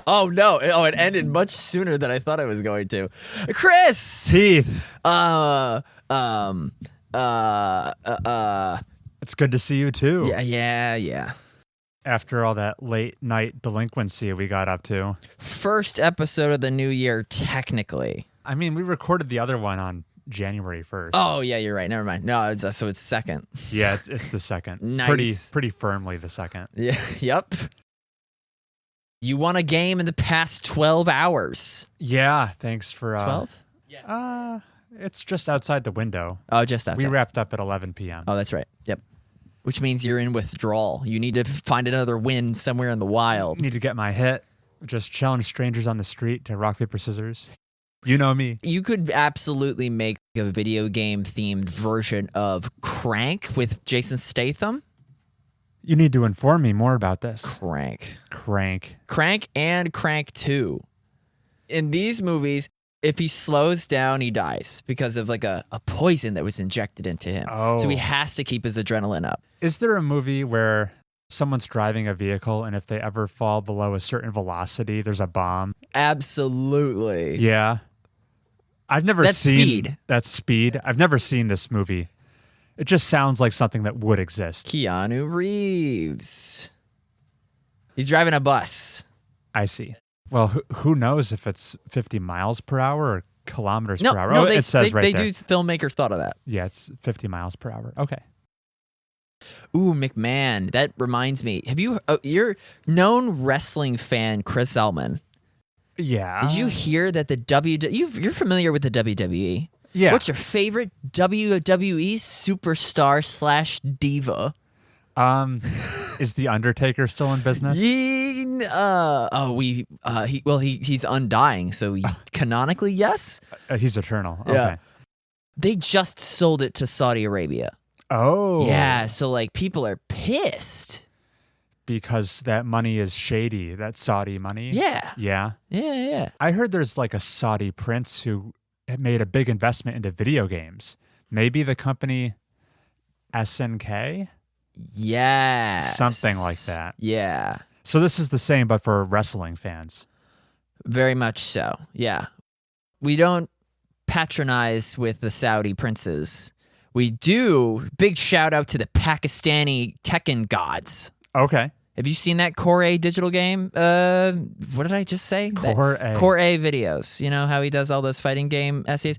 Oh no! Oh, it ended much sooner than I thought it was going to. Chris. Heath. Uh. It's good to see you too. Yeah. After all that late night delinquency we got up to. First episode of the new year, technically. I mean, we recorded the other one on January 1st. Oh yeah, you're right. Never mind. No, so it's second. Yeah, it's the second. Nice. Pretty firmly the second. Yeah. Yep. You won a game in the past 12 hours. Yeah, thanks for 12? It's just outside the window. Oh, just outside. We wrapped up at 11 p.m. Oh, that's right. Yep. Which means you're in withdrawal. You need to find another win somewhere in the wild. Need to get my hit. Just challenge strangers on the street to rock, paper, scissors. You know me. You could absolutely make a video game themed version of Crank with Jason Statham. You need to inform me more about this. Crank and Crank 2. In these movies, if he slows down, he dies because of like a poison that was injected into him. Oh. So he has to keep his adrenaline up. Is there a movie where someone's driving a vehicle and if they ever fall below a certain velocity, there's a bomb? Absolutely. Yeah. I've never That's seen... Speed. That's Speed. I've never seen this movie. It just sounds like something that would exist. Keanu Reeves. He's driving a bus. I see. Well, who knows if it's 50 miles per hour or kilometers per hour? No, it says right there. Filmmakers thought of that. Yeah, it's 50 miles per hour. Okay. Ooh, McMahon. That reminds me. Have you? You're known wrestling fan, Chris Ellman. Yeah. Did you hear that the you're familiar with the WWE? Yeah. What's your favorite WWE superstar / diva? Is the Undertaker still in business? He's undying, so canonically yes. He's eternal. Yeah. Okay. They just sold it to Saudi Arabia. Oh. Yeah, so like people are pissed. Because that money is shady, that Saudi money. Yeah. Yeah. Yeah. I heard there's like a Saudi prince who made a big investment into video games. Maybe the company SNK? Yes. Something like that. Yeah. So this is the same, but for wrestling fans. Very much so. Yeah. We don't patronize with the Saudi princes. We do. Big shout out to the Pakistani Tekken gods. Okay. Have you seen that Core A digital game? What did I just say? Core A. Core A videos. You know how he does all those fighting game essays?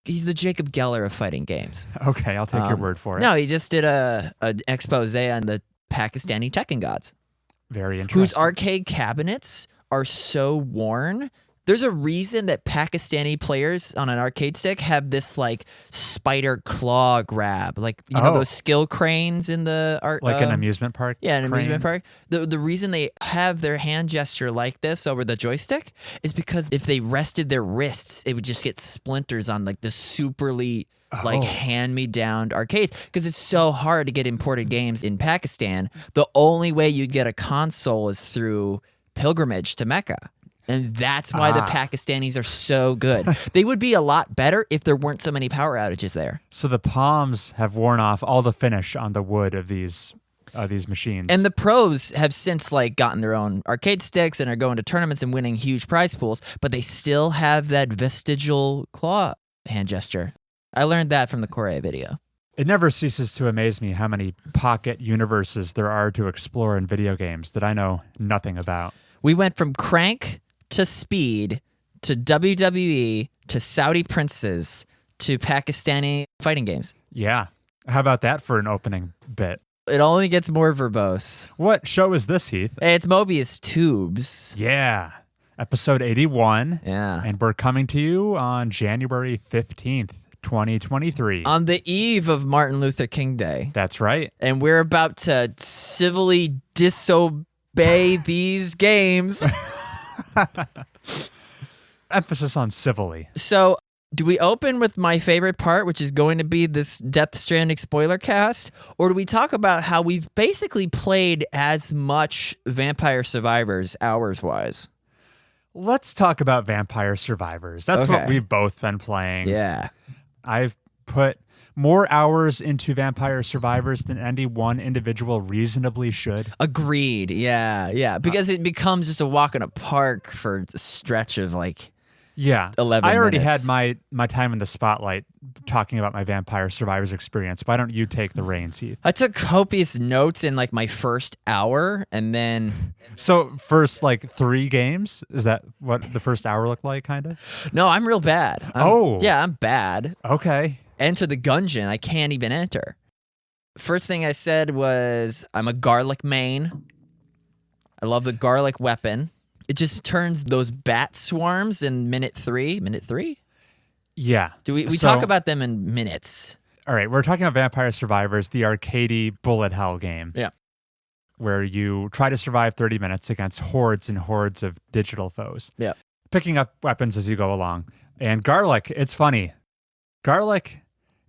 He's the Jacob Geller of fighting games. Okay, I'll take your word for it. No, he just did an expose on the Pakistani Tekken gods. Very interesting. Whose arcade cabinets are so worn. There's a reason that Pakistani players on an arcade stick have this like spider claw grab, like you know those skill cranes in the art, like an amusement park. Yeah, an crane? amusement park. The reason they have their hand gesture like this over the joystick is because if they rested their wrists, it would just get splinters on like the superly like hand-me-down arcades because it's so hard to get imported games in Pakistan. The only way you'd get a console is through pilgrimage to Mecca. And that's why the Pakistanis are so good. They would be a lot better if there weren't so many power outages there. So the palms have worn off all the finish on the wood of these machines. And the pros have since like gotten their own arcade sticks and are going to tournaments and winning huge prize pools, but they still have that vestigial claw hand gesture. I learned that from the Core video. It never ceases to amaze me how many pocket universes there are to explore in video games that I know nothing about. We went from Crank to Speed to WWE to Saudi princes to Pakistani fighting games. Yeah. How about that for an opening bit? It only gets more verbose. What show is this, Heath? Hey, it's Mobius Tubes. Yeah. Episode 81. Yeah. And we're coming to you on January 15th, 2023. On the eve of Martin Luther King Day. That's right. And we're about to civilly disobey these games. Emphasis on civilly. So, do we open with my favorite part, which is going to be this Death Stranding spoiler cast? Or do we talk about how we've basically played as much Vampire Survivors hours-wise? Let's talk about Vampire Survivors. That's what we've both been playing. Yeah. I've put more hours into Vampire Survivors than any one individual reasonably should. Agreed. Yeah. Because it becomes just a walk in a park for a stretch of like 11 I already minutes. had my time in the spotlight talking about my Vampire Survivors experience. Why don't you take the reins, Heath? I took copious notes in like my first hour, and then So first, like 3 games? Is that what the first hour looked like, kind of? no, I'm real bad. I'm bad. Okay. Enter the gungeon. I can't even enter. First thing I said was I'm a garlic main. I love the garlic weapon. It just turns those bat swarms in minute 3. Minute 3? Yeah. We talk about them in minutes. All right, we're talking about Vampire Survivors, the arcadey bullet hell game. Yeah. Where you try to survive 30 minutes against hordes and hordes of digital foes. Yeah. Picking up weapons as you go along. And garlic, it's funny. Garlic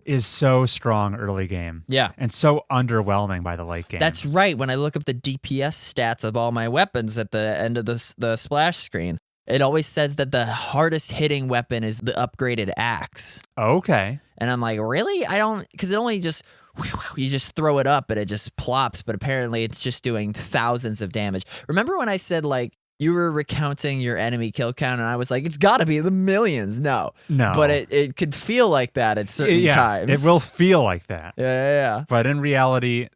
is so strong early game. Yeah. And so underwhelming by the late game. That's right. When I look up the DPS stats of all my weapons at the end of the splash screen, it always says that the hardest hitting weapon is the upgraded axe. Okay. And I'm like, really? I don't, because it only just, you just throw it up and it just plops, but apparently it's just doing thousands of damage. Remember when I said like, you were recounting your enemy kill count and I was like, it's gotta be the millions. No. But it could feel like that at certain times. It will feel like that. Yeah. But in reality,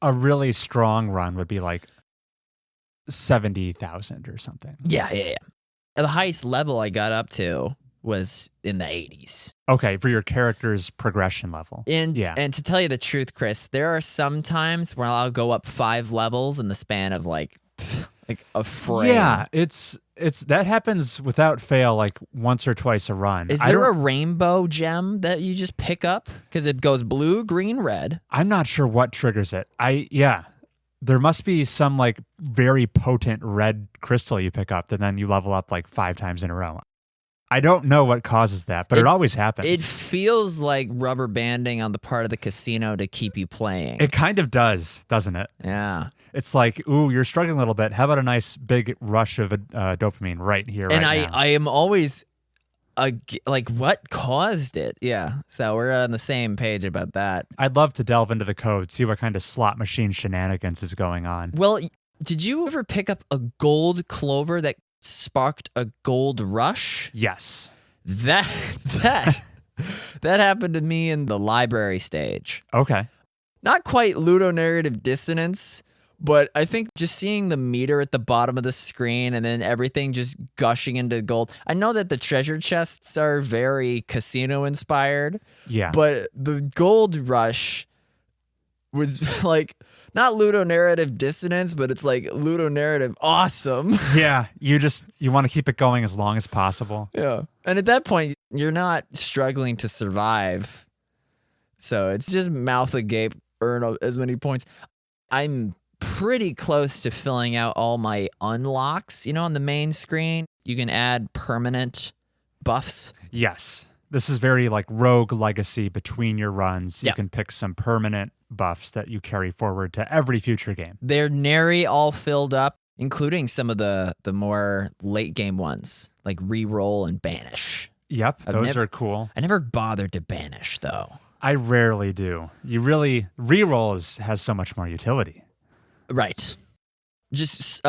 a really strong run would be like 70,000 or something. Yeah. The highest level I got up to was in the 80s. Okay, for your character's progression level. And to tell you the truth, Chris, there are some times where I'll go up 5 levels in the span of like a frame. Yeah, it's that happens without fail like once or twice a run. Is there a rainbow gem that you just pick up? Because it goes blue, green, red. I'm not sure what triggers it. There must be some like very potent red crystal you pick up and then you level up like 5 times in a row. I don't know what causes that, but it always happens. It feels like rubber banding on the part of the casino to keep you playing. It kind of does, doesn't it? Yeah. It's like, ooh, you're struggling a little bit. How about a nice big rush of dopamine right here, and right now? I am always like, what caused it? Yeah. So we're on the same page about that. I'd love to delve into the code, see what kind of slot machine shenanigans is going on. Well, did you ever pick up a gold clover that sparked a gold rush? Yes. That happened to me in the library stage. Okay. Not quite ludonarrative dissonance, but I think just seeing the meter at the bottom of the screen and then everything just gushing into gold. I know that the treasure chests are very casino inspired. Yeah. But the gold rush was like not ludonarrative dissonance, but it's like ludonarrative awesome. Yeah, you want to keep it going as long as possible. Yeah. And at that point, you're not struggling to survive. So it's just mouth agape, earn as many points. I'm pretty close to filling out all my unlocks. You know, on the main screen, you can add permanent buffs. Yes. This is very like rogue legacy between your runs. You can pick some permanent buffs that you carry forward to every future game. They're nary all filled up, including some of the more late game ones, like reroll and banish. Yep, those are cool. I never bothered to banish, though. I rarely do. Reroll has so much more utility. Right. Just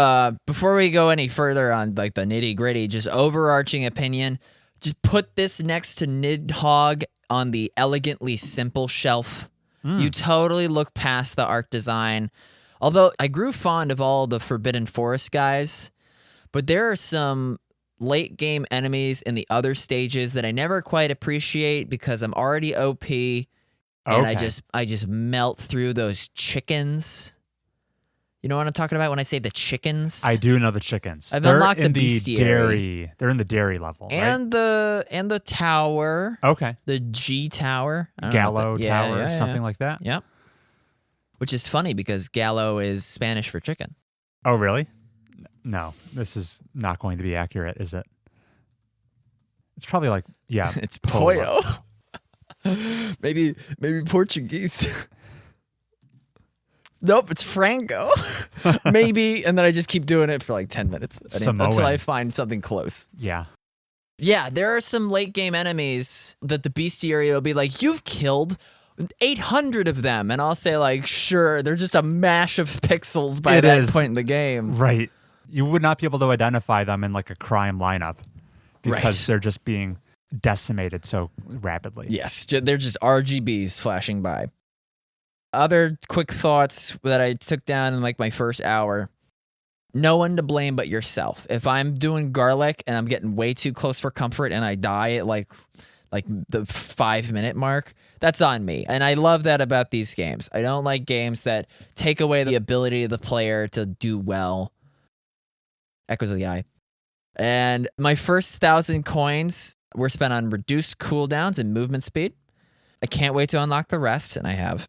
before we go any further on like the nitty gritty, just overarching opinion, just put this next to Nidhogg on the elegantly simple shelf. You totally look past the art design. Although I grew fond of all the Forbidden Forest guys, but there are some late game enemies in the other stages that I never quite appreciate because I'm already OP and I just melt through those chickens. You know what I'm talking about when I say the chickens? I do know the chickens. I've unlocked the bestiary. Dairy. They're in the dairy level, and right? the tower. Okay. The G tower. Gallo tower, something like that. Yep. Which is funny because gallo is Spanish for chicken. Oh, really? No, this is not going to be accurate, is it? It's probably like, yeah. It's pollo. maybe Portuguese. Nope, it's Franco. Maybe, and then I just keep doing it for like 10 minutes until I find something close. Yeah. Yeah, there are some late game enemies that the bestiary will be like, you've killed 800 of them, and I'll say like, sure, they're just a mash of pixels by point in the game. Right. You would not be able to identify them in like a crime lineup because they're just being decimated so rapidly. Yes, they're just RGBs flashing by. Other quick thoughts that I took down in like my first hour. No one to blame but yourself. If I'm doing garlic and I'm getting way too close for comfort and I die at like the 5-minute mark, that's on me. And I love that about these games. I don't like games that take away the ability of the player to do well. Echoes of the Eye. And my first 1,000 coins were spent on reduced cooldowns and movement speed. I can't wait to unlock the rest, and I have.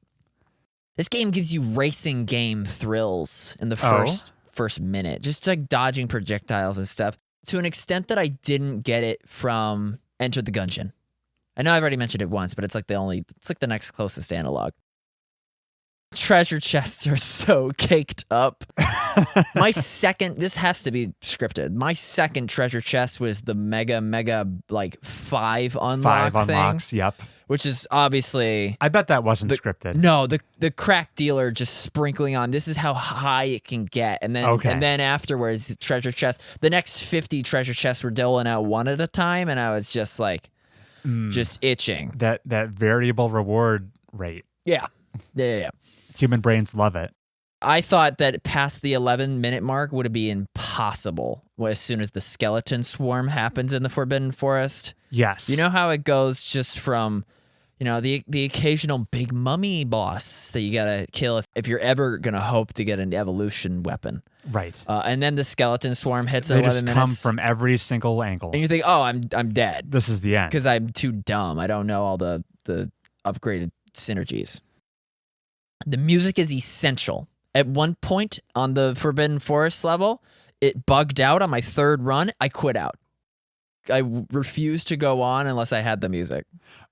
This game gives you racing game thrills in the first minute, just like dodging projectiles and stuff, to an extent that I didn't get it from Enter the Gungeon. I know I've already mentioned it once, but it's like the next closest analog. Treasure chests are so caked up. This has to be scripted. My second treasure chest was the mega like 5 unlock 5 unlocks, thing, yep. which is obviously. I bet that wasn't scripted. No, the crack dealer just sprinkling on. This is how high it can get, and then afterwards, the treasure chest. The next 50 treasure chests were doling out one at a time, and I was just like, just itching. That variable reward rate. Yeah. Human brains love it. I thought that past the 11-minute mark would be impossible as soon as the skeleton swarm happens in the Forbidden Forest. Yes. You know how it goes just from, the occasional big mummy boss that you gotta kill if you're ever gonna hope to get an evolution weapon. Right. And then the skeleton swarm hits at 11 minutes. They just come from every single angle. And you think, oh, I'm dead. This is the end. Because I'm too dumb. I don't know all the upgraded synergies. The music is essential. At one point on the Forbidden Forest level, it bugged out on my third run. I quit out. I refused to go on unless I had the music.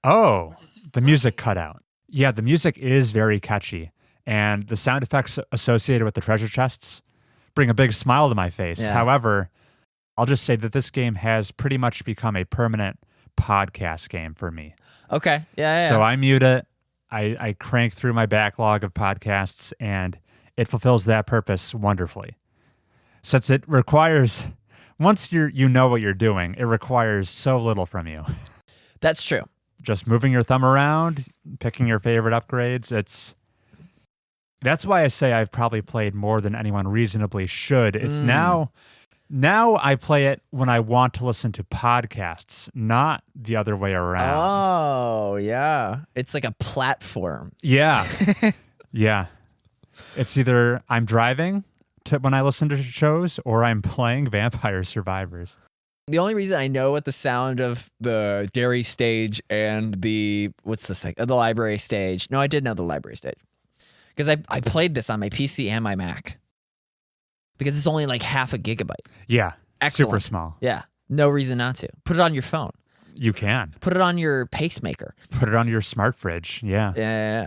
Oh, the music cut out. Yeah, the music is very catchy. And the sound effects associated with the treasure chests bring a big smile to my face. Yeah. However, I'll just say that this game has pretty much become a permanent podcast game for me. Okay. Yeah. So I mute it. I crank through my backlog of podcasts, and it fulfills that purpose wonderfully. Since it requires, once you know what you're doing, it requires so little from you. That's true. Just moving your thumb around, picking your favorite upgrades. That's why I say I've probably played more than anyone reasonably should. It's now I play it when I want to listen to podcasts, not the other way around. Oh, yeah. It's like a platform. Yeah. Yeah. It's either I'm driving when I listen to shows or I'm playing Vampire Survivors. The only reason I know what the sound of the dairy stage and the library stage. No, I did know the library stage. Because I played this on my PC and my Mac. Because it's only like half a gigabyte. Yeah. Excellent. Super small. Yeah. No reason not to. Put it on your phone. You can. Put it on your pacemaker. Put it on your smart fridge. Yeah. Yeah.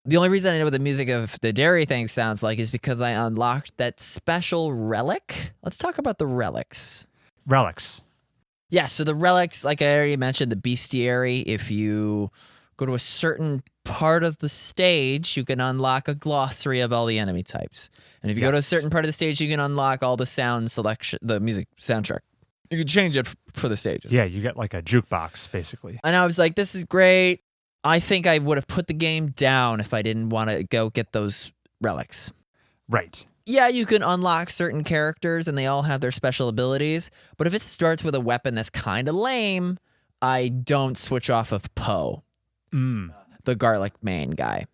The only reason I know what the music of the dairy thing sounds like is because I unlocked that special relic. Let's talk about the relics. Relics. Yeah, so the relics, like I already mentioned, the bestiary, if you go to a certain part of the stage, you can unlock a glossary of all the enemy types. And if you go to a certain part of the stage, you can unlock all the sound selection, the music soundtrack. You can change it for the stages. Yeah, you get like a jukebox, basically. And I was like, this is great. I think I would have put the game down if I didn't want to go get those relics. Right. Yeah, you can unlock certain characters and they all have their special abilities. But if it starts with a weapon that's kind of lame, I don't switch off of Poe, the garlic main guy.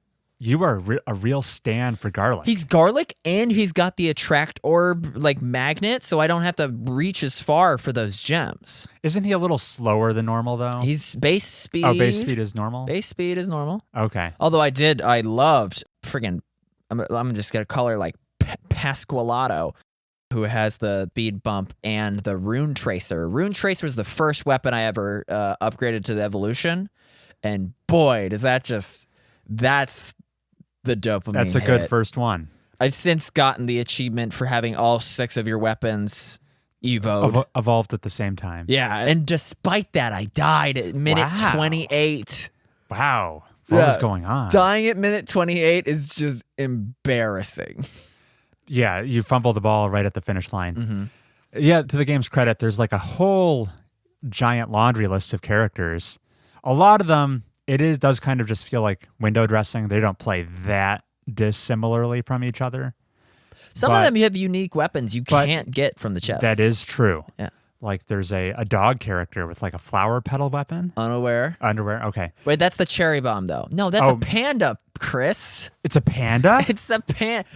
You are a real stan for garlic. He's garlic and he's got the attract orb like magnet, so I don't have to reach as far for those gems. Isn't he a little slower than normal, though? He's base speed. Oh, base speed is normal? Base speed is normal. Okay. Although I loved friggin', I'm just going to call her like Pasqualato, who has the speed bump and the rune tracer. Rune tracer was the first weapon I ever upgraded to the evolution. And boy, that's the dopamine That's a good hit. first one. I've since gotten the achievement for having all 6 of your weapons evolved at the same time. Yeah, and despite that, I died at minute 28. Wow. What was going on? Dying at minute 28 is just embarrassing. Yeah, you fumbled the ball right at the finish line. Mm-hmm. Yeah, to the game's credit, there's like a whole giant laundry list of characters. A lot of them, does kind of just feel like window dressing. They don't play that dissimilarly from each other. Some of them you have unique weapons you can't get from the chest. That is true. Yeah. Like there's a dog character with like a flower petal weapon. Underwear. Okay. Wait, that's the cherry bomb though. No, that's a panda, Chris. It's a panda? It's a panda.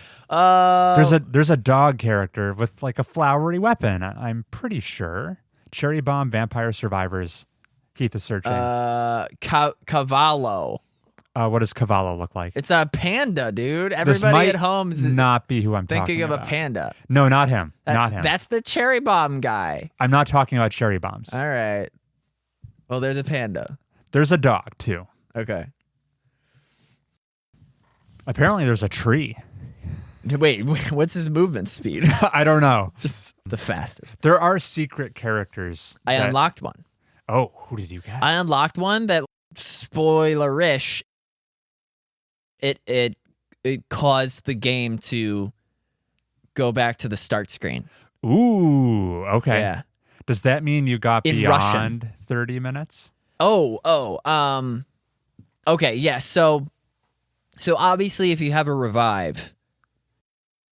There's a dog character with like a flowery weapon. I'm pretty sure. Cherry bomb vampire survivors. Heath is searching. Cavallo. What does Cavallo look like? It's a panda, dude. Everybody at home is not be who I'm thinking talking of about. a panda. No, not him. Not him. That's the cherry bomb guy. I'm not talking about cherry bombs. All right. Well, there's a panda. There's a dog too. Okay. Apparently, there's a tree. Wait, what's his movement speed? I don't know. Just the fastest. There are secret characters. I unlocked one. Oh, who did you get? I unlocked one that, spoilerish, it caused the game to go back to the start screen. Ooh, okay. Yeah. Does that mean you got In beyond Russian. 30 minutes? Okay, yeah. So obviously, if you have a revive,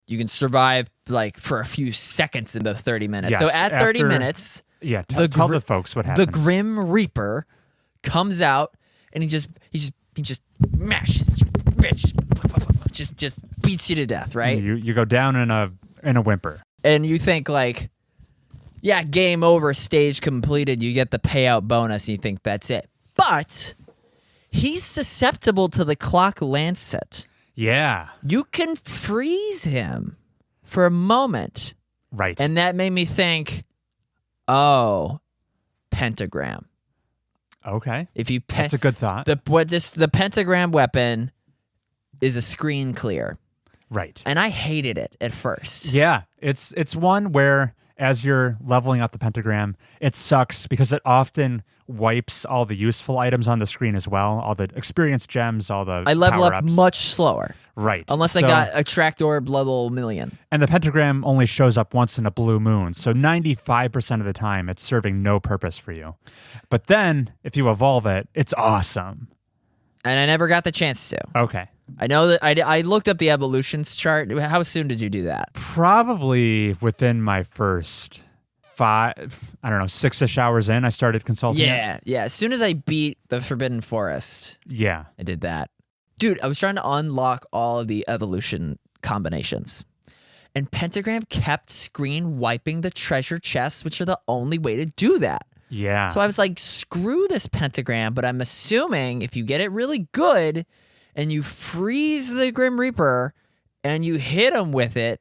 you can survive like for a few seconds in the 30 minutes. Yes, so at 30 minutes, yeah, tell the folks what happens. The Grim Reaper comes out and he just mashes, just beats you to death, right? You go down in a whimper, and you think like, yeah, game over, stage completed. You get the payout bonus, and you think that's it. But he's susceptible to the clock lancet. Yeah. You can freeze him for a moment. Right. And that made me think, oh, pentagram. Okay. If you That's a good thought. The pentagram weapon is a screen clear. Right. And I hated it at first. Yeah. It's one where as you're leveling up the pentagram, it sucks because it often wipes all the useful items on the screen as well, all the experience gems, all the I level up power-ups. much slower. Right. Unless I got a tracked orb level 1,000,000. And the pentagram only shows up once in a blue moon, so 95% of the time it's serving no purpose for you. But then, if you evolve it, it's awesome. And I never got the chance to. Okay. I know that I looked up the evolutions chart. How soon did you do that? Probably within my first 6-ish hours in, I started consulting it. Yeah. As soon as I beat the Forbidden Forest, Yeah. I did that. Dude, I was trying to unlock all of the evolution combinations. And Pentagram kept screen wiping the treasure chests, which are the only way to do that. Yeah. So I was like, screw this pentagram, but I'm assuming if you get it really good and you freeze the Grim Reaper and you hit him with it,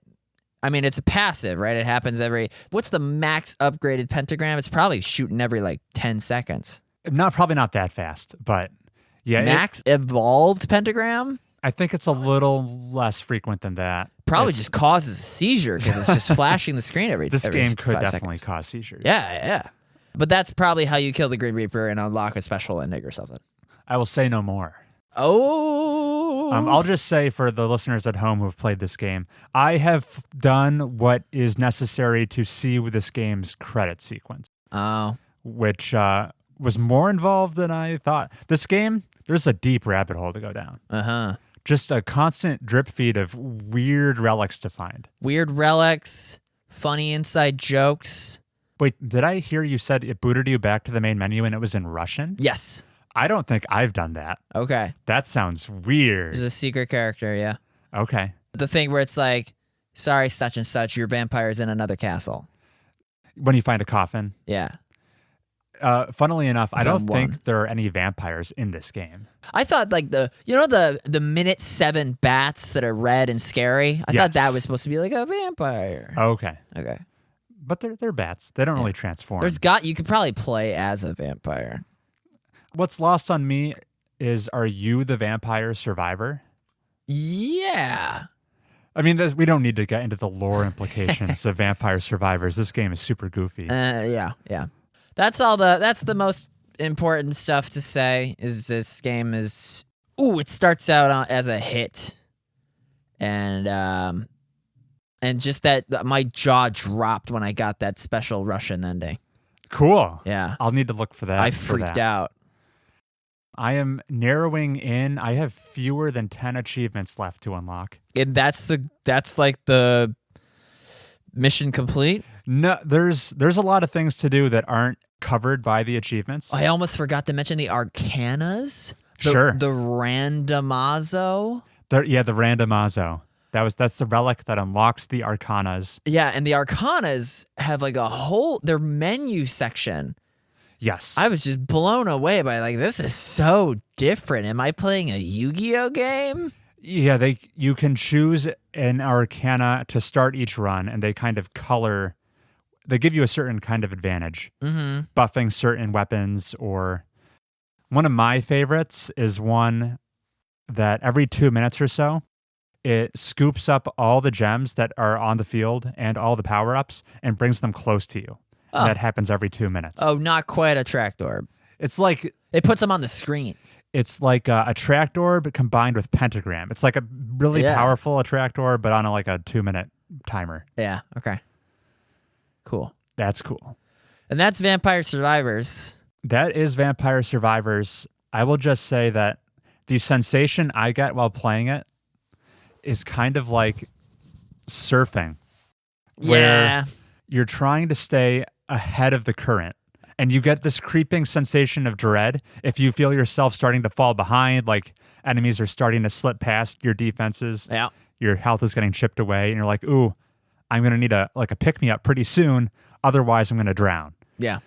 I mean, it's a passive, right? It happens what's the max upgraded pentagram? It's probably shooting every like 10 seconds. Probably not that fast, but yeah. Max evolved pentagram? I think it's a little less frequent than that. Probably just causes a seizure because it's just flashing the screen every This game could 5 definitely seconds. cause seizures. Yeah. But that's probably how you kill the Grim Reaper and unlock a special ending or something. I will say no more. Oh. I'll just say for the listeners at home who have played this game, I have done what is necessary to see this game's credit sequence. Oh. Which was more involved than I thought. This game, there's a deep rabbit hole to go down. Uh-huh. Just a constant drip feed of weird relics to find. Weird relics, funny inside jokes. Wait, did I hear you said it booted you back to the main menu and it was in Russian? Yes. I don't think I've done that. Okay. That sounds weird. There's a secret character, yeah. Okay. The thing where it's like, sorry, such and such, your vampire is in another castle. When you find a coffin. Yeah. Funnily enough, I don't think there are any vampires in this game. I thought like the minute 7 bats that are red and scary. I thought that was supposed to be like a vampire. Okay. But they're bats. They don't really transform. You could probably play as a vampire. What's lost on me is, are you the vampire survivor? Yeah. I mean, we don't need to get into the lore implications of vampire survivors. This game is super goofy. Yeah. That's the most important stuff to say is this game is Ooh, it starts out as a hit, and just that my jaw dropped when I got that special Russian ending. Cool. Yeah, I'll need to look for that. I freaked out. I am narrowing in. I have fewer than 10 achievements left to unlock. And that's like the mission complete? No, there's a lot of things to do that aren't covered by the achievements. I almost forgot to mention the Arcanas. Sure. The Randomazo. The Randomazo. That's the relic that unlocks the Arcanas. Yeah, and the Arcanas have like their menu section. Yes. I was just blown away by like, this is so different. Am I playing a Yu-Gi-Oh game? Yeah, you can choose an Arcana to start each run, and they kind of color. They give you a certain kind of advantage, buffing certain weapons. Or one of my favorites is one that every 2 minutes or so, it scoops up all the gems that are on the field and all the power-ups and brings them close to you. Oh. And that happens every 2 minutes. Oh, not quite a tracked orb. It's like It puts them on the screen. It's like a tracked orb combined with pentagram. It's like a really powerful attract orb, but on a 2-minute timer. Yeah. Okay. Cool. That's cool. And that's Vampire Survivors. That is Vampire Survivors. I will just say that the sensation I get while playing it is kind of like surfing, where you're trying to stay ahead of the current. And you get this creeping sensation of dread if you feel yourself starting to fall behind, like enemies are starting to slip past your defenses. Yeah. Your health is getting chipped away, and you're like, ooh, I'm going to need a pick-me-up pretty soon, otherwise I'm going to drown. Yeah.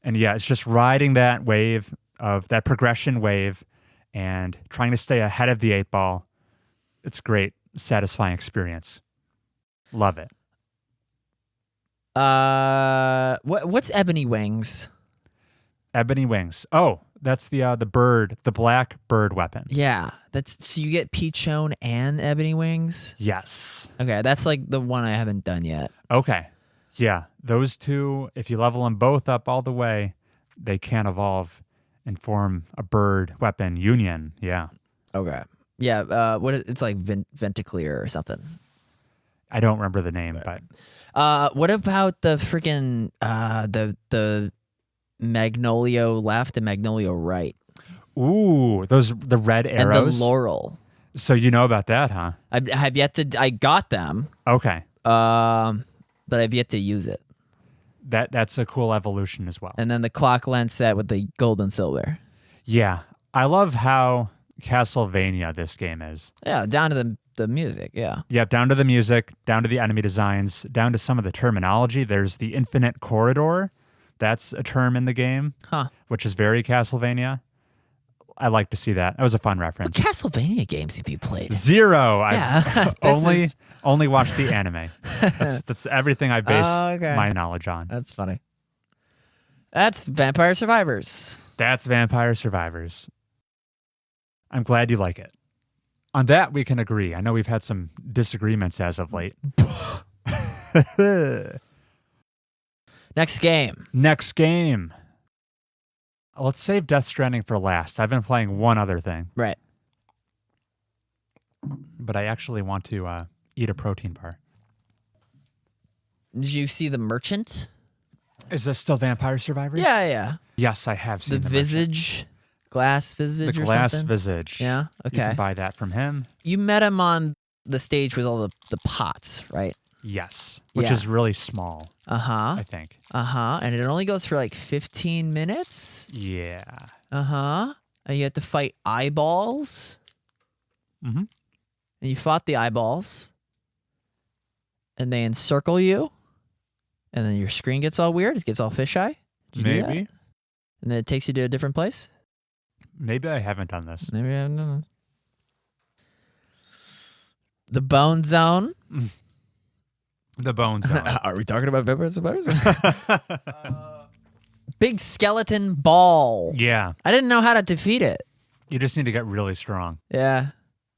And yeah, it's just riding that wave of that progression wave and trying to stay ahead of the 8-ball. It's a great, satisfying experience. Love it. What's Ebony Wings? Ebony Wings. Oh, that's the bird, the black bird weapon. Yeah, so you get Peachone and Ebony Wings. Yes. Okay, that's like the one I haven't done yet. Okay. Yeah, those two, if you level them both up all the way, they can evolve and form a bird weapon union. Yeah. Okay. Yeah. It's like Venticleer or something. I don't remember the name, but. What about the freaking the Magnolio left and Magnolio right? Ooh, the red arrows. And the Laurel. So you know about that, huh? I have yet to. I got them. Okay. But I've yet to use it. That's a cool evolution as well. And then the clock lens set with the gold and silver. Yeah, I love how Castlevania this game is. Yeah, down to the music. Yeah. Yeah, down to the music, down to the enemy designs, down to some of the terminology. There's the infinite corridor. That's a term in the game, which is very Castlevania. I like to see that. That was a fun reference. What Castlevania games have you played? Zero. Yeah. I've only watched the anime. That's everything I base my knowledge on. That's funny. That's Vampire Survivors. That's Vampire Survivors. I'm glad you like it. On that, we can agree. I know we've had some disagreements as of late. Next game. Let's save Death Stranding for last. I've been playing one other thing. Right. But I actually want to eat a protein bar. Did you see The Merchant? Is this still Vampire Survivors? Yeah. Yes, I have seen the Visage. Glass Visage the or Glass something? Visage. Yeah, okay. You can buy that from him. You met him on the stage with all the pots, right? Yes, which is really small. I think. And it only goes for like 15 minutes? Yeah. And you have to fight eyeballs? Mm-hmm. And you fought the eyeballs. And they encircle you. And then your screen gets all weird. It gets all fisheye. Did you do that? And then it takes you to a different place? Maybe I haven't done this. Maybe I haven't done this. The Bone Zone. The Bone Zone. Are we talking about Vampire Survivors? Big skeleton ball. Yeah. I didn't know how to defeat it. You just need to get really strong. Yeah.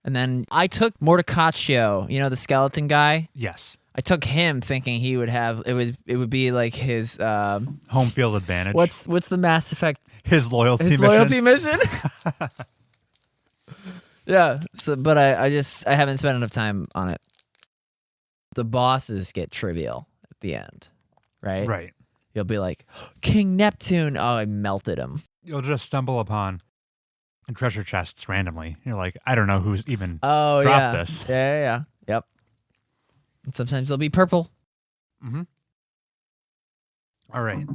And then I took Mordecaccio, the skeleton guy. Yes. I took him thinking he would have it would be like his home field advantage. What's the Mass Effect? His loyalty mission. Yeah. So, but I haven't spent enough time on it. The bosses get trivial at the end, right? Right. You'll be like, King Neptune. Oh, I melted him. You'll just stumble upon treasure chests randomly. You're like, I don't know who's even dropped this. Yeah. Yep. And sometimes they'll be purple. Mm-hmm. All right.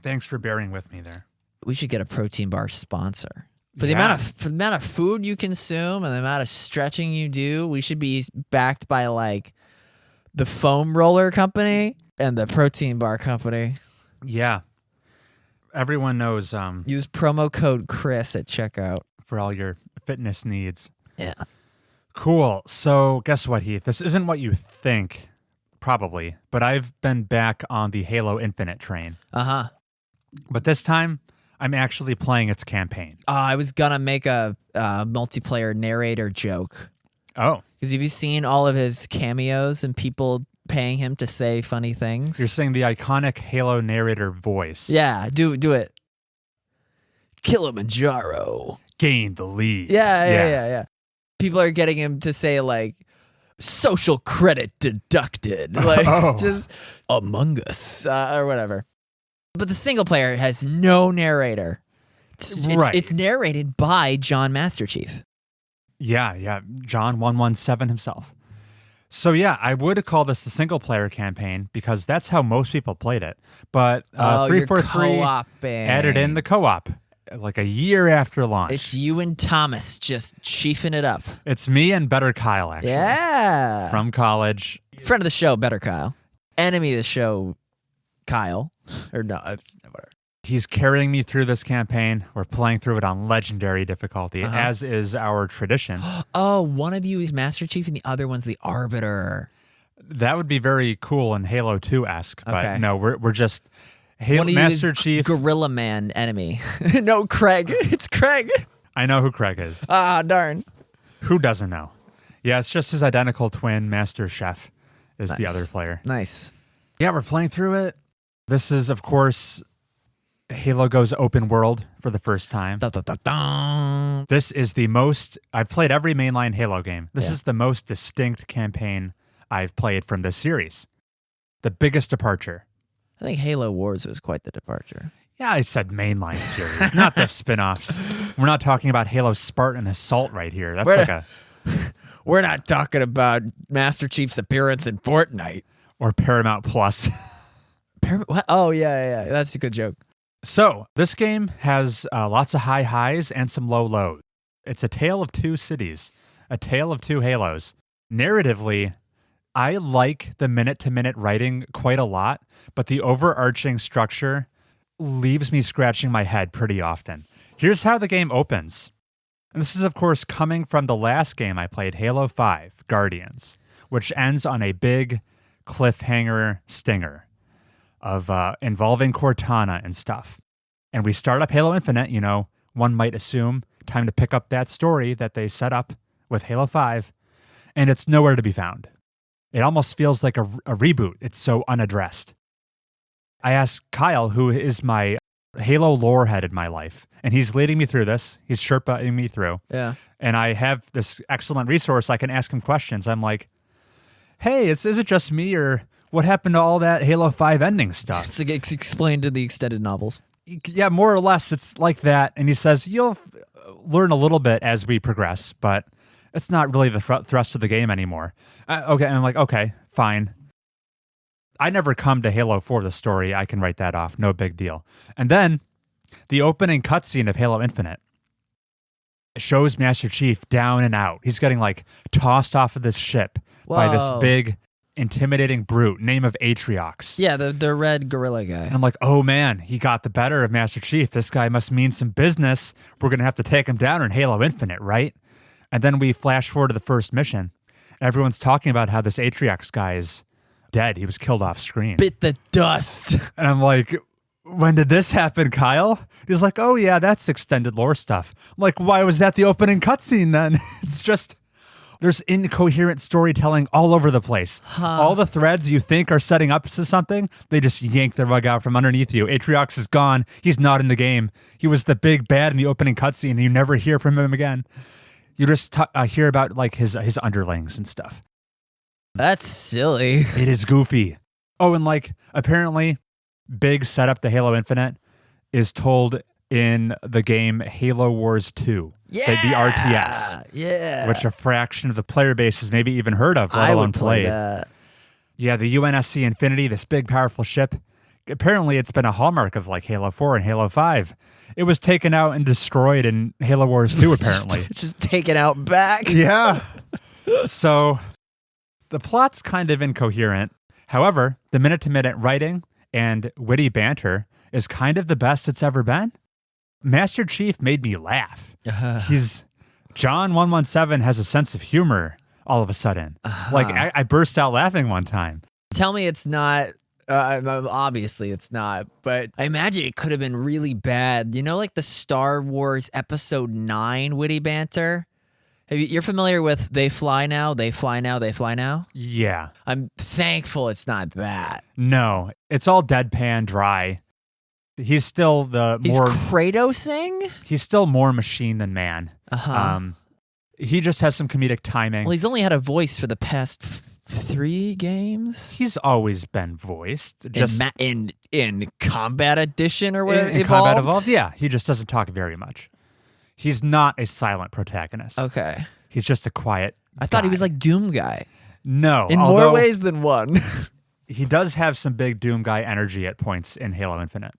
Thanks for bearing with me there. We should get a protein bar sponsor. For the amount of food you consume and the amount of stretching you do, we should be backed by like the foam roller company and the protein bar company. Yeah. Everyone knows Use promo code Chris at checkout for all your fitness needs. Yeah. Cool. So guess what, Heath? This isn't what you think, probably, but I've been back on the Halo Infinite train. Uh-huh. But this time, I'm actually playing its campaign. I was gonna make a multiplayer narrator joke. Oh. Because have you seen all of his cameos and people paying him to say funny things? You're saying the iconic Halo narrator voice. Yeah, do it. Kilimanjaro. Gain the lead. Yeah. People are getting him to say like social credit deducted, like just Among Us or whatever. But the single player has no narrator. It's narrated by John Master Chief. Yeah, John 117 himself. So yeah, I would call this the single player campaign because that's how most people played it. But 343 added in the co-op like a year after launch. It's you and Thomas just chiefing it up. It's me and Better Kyle, actually. Yeah. From college. Friend of the show, Better Kyle. Enemy of the show, Kyle. Or no, whatever. He's carrying me through this campaign. We're playing through it on legendary difficulty, as is our tradition. Oh, one of you is Master Chief and the other one's the Arbiter. That would be very cool and Halo 2-esque, but okay. no, we're just Halo Master Chief. Gorilla Man enemy. No, Craig. It's Craig. I know who Craig is. Ah, darn. Who doesn't know? Yeah, it's just his identical twin, Master Chef, is the other player. Nice. Yeah, we're playing through it. This is, of course, Halo goes open world for the first time. Dun, dun, dun, dun. This is the most, I've played every mainline Halo game. This is the most distinct campaign I've played from this series. The biggest departure. I think Halo Wars was quite the departure. Yeah, I said mainline series, not the spin-offs. We're not talking about Halo Spartan Assault right here. That's We're not talking about Master Chief's appearance in Fortnite. Or Paramount Plus. What? Oh, yeah. That's a good joke. So, this game has lots of high highs and some low lows. It's a tale of two cities, a tale of two Halos. Narratively, I like the minute-to-minute writing quite a lot, but the overarching structure leaves me scratching my head pretty often. Here's how the game opens. And this is, of course, coming from the last game I played, Halo 5, Guardians, which ends on a big cliffhanger stinger of involving Cortana and stuff. And we start up Halo Infinite, one might assume, time to pick up that story that they set up with Halo 5, and it's nowhere to be found. It almost feels like a reboot. It's so unaddressed. I asked Kyle, who is my Halo lore head in my life, and he's leading me through this. He's Sherpaing me through. Yeah. And I have this excellent resource. I can ask him questions. I'm like, hey, is it just me, or what happened to all that Halo 5 ending stuff? It's explained in the extended novels. Yeah, more or less, it's like that. And he says, you'll learn a little bit as we progress, but it's not really the thrust of the game anymore. Okay, and I'm like, okay, fine. I never come to Halo for the story. I can write that off. No big deal. And then the opening cutscene of Halo Infinite shows Master Chief down and out. He's getting tossed off of this ship by this big, intimidating brute, name of Atriox. Yeah, the red gorilla guy. And I'm like, oh man, he got the better of Master Chief. This guy must mean some business. We're going to have to take him down in Halo Infinite, right? And then we flash forward to the first mission. Everyone's talking about how this Atriox guy is dead. He was killed off screen. Bit the dust. And I'm like, when did this happen, Kyle? He's like, oh yeah, that's extended lore stuff. I'm like, why was that the opening cutscene then? It's just, there's incoherent storytelling all over the place. All the threads you think are setting up to something, they just yank the rug out from underneath you. Atriox is gone. He's not in the game. He was the big bad in the opening cutscene, and you never hear from him again. You just hear about like his underlings and stuff. That's silly. It is goofy. Oh, and like apparently, big setup to Halo Infinite is told in the game Halo Wars 2. Yeah, the RTS. Yeah. Which a fraction of the player base has maybe even heard of, let alone played. That. Yeah, the UNSC Infinity, this big, powerful ship. Apparently, it's been a hallmark of like Halo 4 and Halo 5. It was taken out and destroyed in Halo Wars 2, apparently. just taken out back. Yeah. So the plot's kind of incoherent. However, the minute-to-minute writing and witty banter is kind of the best it's ever been. Master Chief made me laugh. He's John 117 has a sense of humor all of a sudden. Like I burst out laughing one time. Tell me it's not. Obviously it's not, but I imagine it could have been really bad. You know, like the Star Wars Episode 9 witty banter? You're familiar with They Fly Now, They Fly Now, They Fly Now? Yeah. I'm thankful it's not that. No, it's all deadpan, dry. He's still He's Kratosing? He's still more machine than man. He just has some comedic timing. Well, he's only had a voice for the past 3 games. He's always been voiced. Just in Combat Edition or whatever. In Combat Evolved, yeah. He just doesn't talk very much. He's not a silent protagonist. Okay. He's just a quiet I thought he was like Doom Guy. No. In more ways than one. He does have some big Doom Guy energy at points in Halo Infinite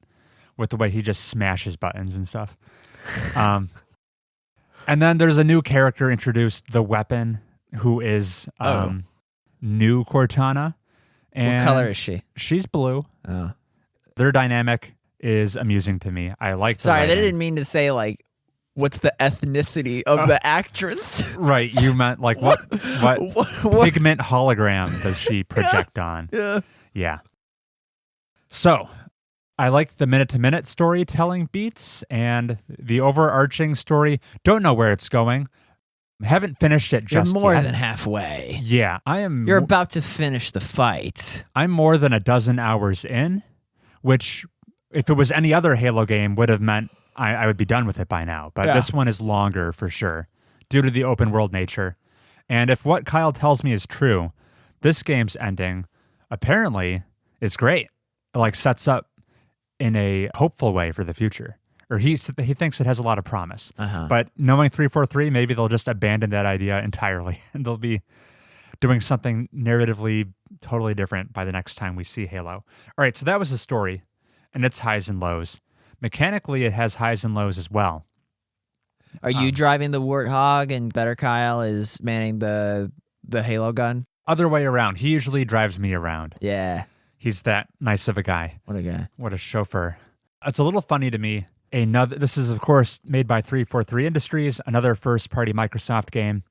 with the way he just smashes buttons and stuff. And then there's a new character introduced, the Weapon, who is new Cortana. And what color is she? She's blue. Oh. Their dynamic is amusing to me. I like the Sorry, writing. I didn't mean to say like what's the ethnicity of the actress? Right, you meant like what pigment hologram does she project on? Yeah. So, I like the minute-to-minute storytelling beats and the overarching story. Don't know where it's going. Haven't finished it just You're more yet. than halfway. Yeah, I am. You're about to finish the fight. I'm more than a dozen hours in, which, if it was any other Halo game, would have meant I would be done with it by now. But this one is longer for sure, due to the open world nature. And if what Kyle tells me is true, this game's ending apparently is great. It like sets up in a hopeful way for the future. Or he thinks it has a lot of promise. But knowing 343, maybe they'll just abandon that idea entirely and they'll be doing something narratively totally different by the next time we see Halo. All right, so that was the story and its highs and lows. Mechanically, it has highs and lows as well. Are you driving the Warthog and Better Kyle is manning the Halo gun? Other way around. He usually drives me around. Yeah. He's that nice of a guy. What a guy. What a chauffeur. It's a little funny to me. This is, of course, made by 343 Industries, another first-party Microsoft game.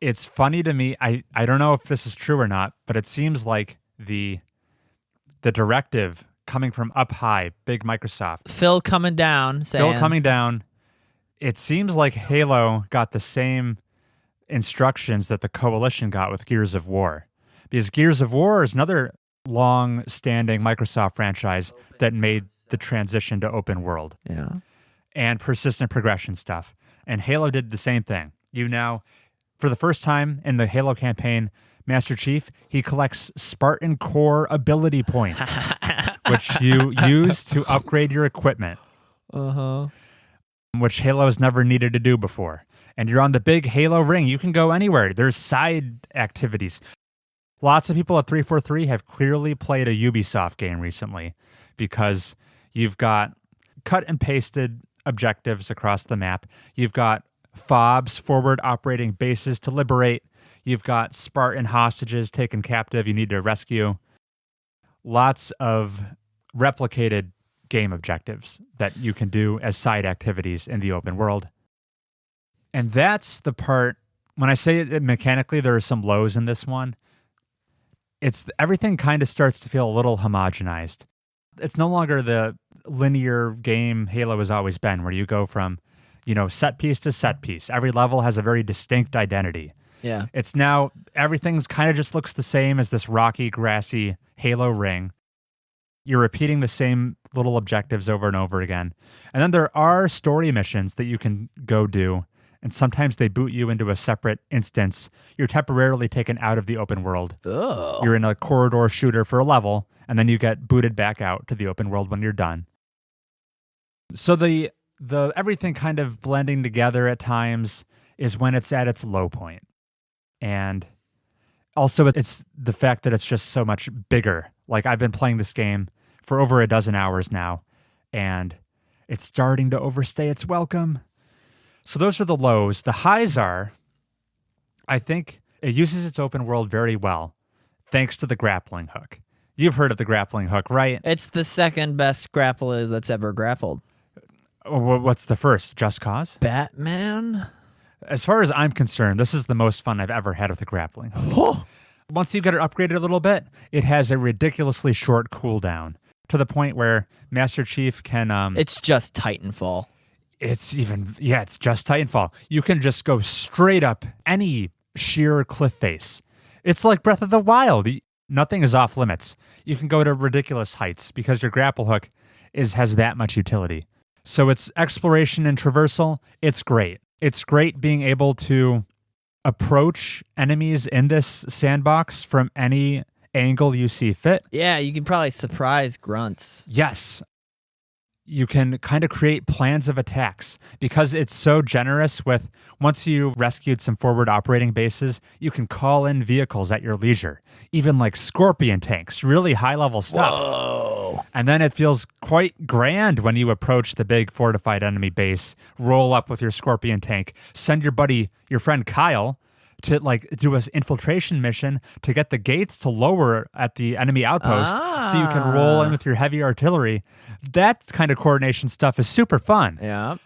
It's funny to me. I don't know if this is true or not, but it seems like the directive coming from up high, big Microsoft. Phil coming down. It seems like Halo got the same instructions that the Coalition got with Gears of War. Because Gears of War is another long-standing Microsoft franchise that made the transition to open world. Yeah. And persistent progression stuff. And Halo did the same thing. You now, for the first time in the Halo campaign, Master Chief, he collects Spartan Core ability points, which you use to upgrade your equipment. Which Halo has never needed to do before. And you're on the big Halo ring. You can go anywhere. There's side activities. Lots of people at 343 have clearly played a Ubisoft game recently because you've got cut and pasted objectives across the map. You've got FOBs, forward operating bases to liberate. You've got Spartan hostages taken captive you need to rescue. Lots of replicated game objectives that you can do as side activities in the open world. And that's the part, when I say it mechanically, there are some lows in this one. Everything kind of starts to feel a little homogenized. It's no longer the linear game Halo has always been, where you go from, set piece to set piece. Every level has a very distinct identity. Yeah. It's now, everything's kind of just looks the same as this rocky, grassy Halo ring. You're repeating the same little objectives over and over again. And then there are story missions that you can go do and sometimes they boot you into a separate instance. You're temporarily taken out of the open world. Oh. You're in a corridor shooter for a level, and then you get booted back out to the open world when you're done. So the everything kind of blending together at times is when it's at its low point. And also it's the fact that it's just so much bigger. Like, I've been playing this game for over a dozen hours now, and it's starting to overstay its welcome. So those are the lows. The highs are, I think it uses its open world very well, thanks to the grappling hook. You've heard of the grappling hook, right? It's the second best grappler that's ever grappled. What's the first? Just Cause? Batman? As far as I'm concerned, this is the most fun I've ever had with the grappling hook. Oh. Once you get it upgraded a little bit, it has a ridiculously short cooldown to the point where Master Chief can... It's just Titanfall. It's just Titanfall. You can just go straight up any sheer cliff face. It's like Breath of the Wild. Nothing is off limits. You can go to ridiculous heights because your grapple hook has that much utility. So it's exploration and traversal. It's great. It's great being able to approach enemies in this sandbox from any angle you see fit. Yeah, you can probably surprise grunts. Yes. You can kind of create plans of attacks because it's so generous with, once you rescued some forward operating bases, you can call in vehicles at your leisure, even like scorpion tanks, really high level stuff. Whoa. And then it feels quite grand when you approach the big fortified enemy base, roll up with your scorpion tank, send your friend Kyle to like do an infiltration mission to get the gates to lower at the enemy outpost so you can roll in with your heavy artillery. That kind of coordination stuff is super fun. Yeah.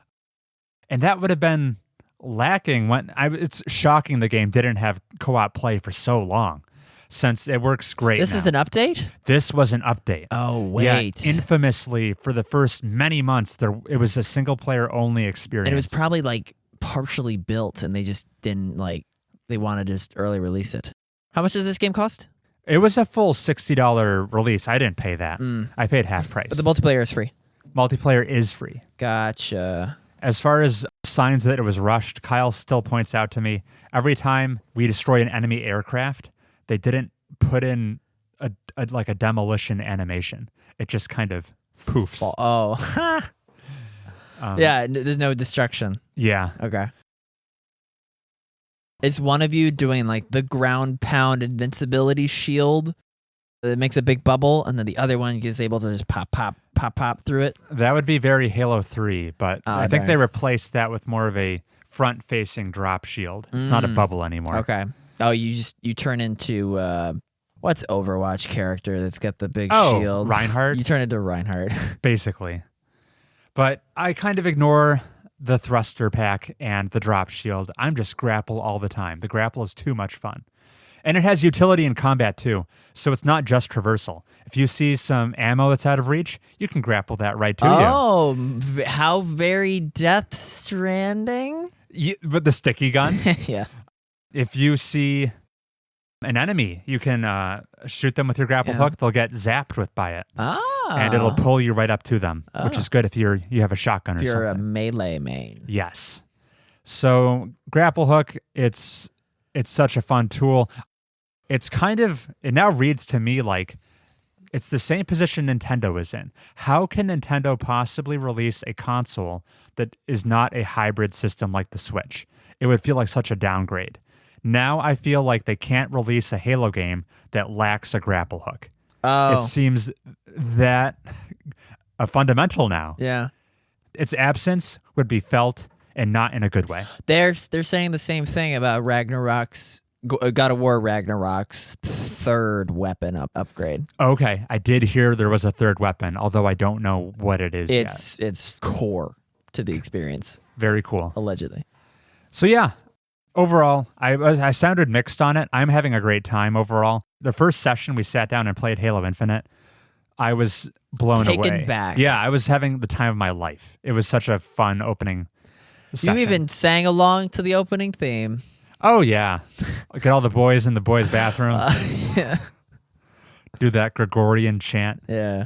And that would have been lacking it's shocking the game didn't have co-op play for so long, since it works great. This is an update? This was an update. Oh, wait. Yeah, infamously, for the first many months, it was a single player only experience. And it was probably like partially built and they just didn't they want to just early release it. How much does this game cost? It was a full $60 release. I didn't pay that. I paid half price. But the multiplayer is free. Multiplayer is free. Gotcha. As far as signs that it was rushed, Kyle still points out to me, every time we destroy an enemy aircraft, they didn't put in a demolition animation. It just kind of poofs. Oh. Yeah, there's no destruction. Yeah. Okay. Is one of you doing like the ground pound invincibility shield that makes a big bubble, and then the other one is able to just pop through it? That would be very Halo 3, but I think they replaced that with more of a front-facing drop shield. It's not a bubble anymore. Okay. Oh, you turn into what's Overwatch character that's got the big shield? Reinhardt? You turn into Reinhardt. Basically. But I kind of ignore the thruster pack and the drop shield. I'm just grapple all the time. The grapple is too much fun. And it has utility in combat too, so it's not just traversal. If you see some ammo that's out of reach, you can grapple that right to you. Oh, how very Death Stranding? With the sticky gun? Yeah. If you see an enemy, you can shoot them with your grapple hook. They'll get zapped by it. And it'll pull you right up to them, which is good if you have a shotgun or something. You're a melee main. Yes. So grapple hook, it's such a fun tool. It now reads to me like it's the same position Nintendo is in. How can Nintendo possibly release a console that is not a hybrid system like the Switch? It would feel like such a downgrade. Now I feel like they can't release a Halo game that lacks a grapple hook. Oh. It seems that a fundamental now. Yeah. Its absence would be felt and not in a good way. They're saying the same thing about Ragnarok's God of War Ragnarok's third weapon upgrade. Okay, I did hear there was a third weapon, although I don't know what it is yet. It's core to the experience. Very cool. Allegedly. So yeah, overall, I sounded mixed on it. I'm having a great time overall. The first session we sat down and played Halo Infinite, I was blown away. Taken back. Yeah, I was having the time of my life. It was such a fun opening session. You even sang along to the opening theme. Oh, yeah. Get all the boys in the boys' bathroom. Yeah. Do that Gregorian chant. Yeah.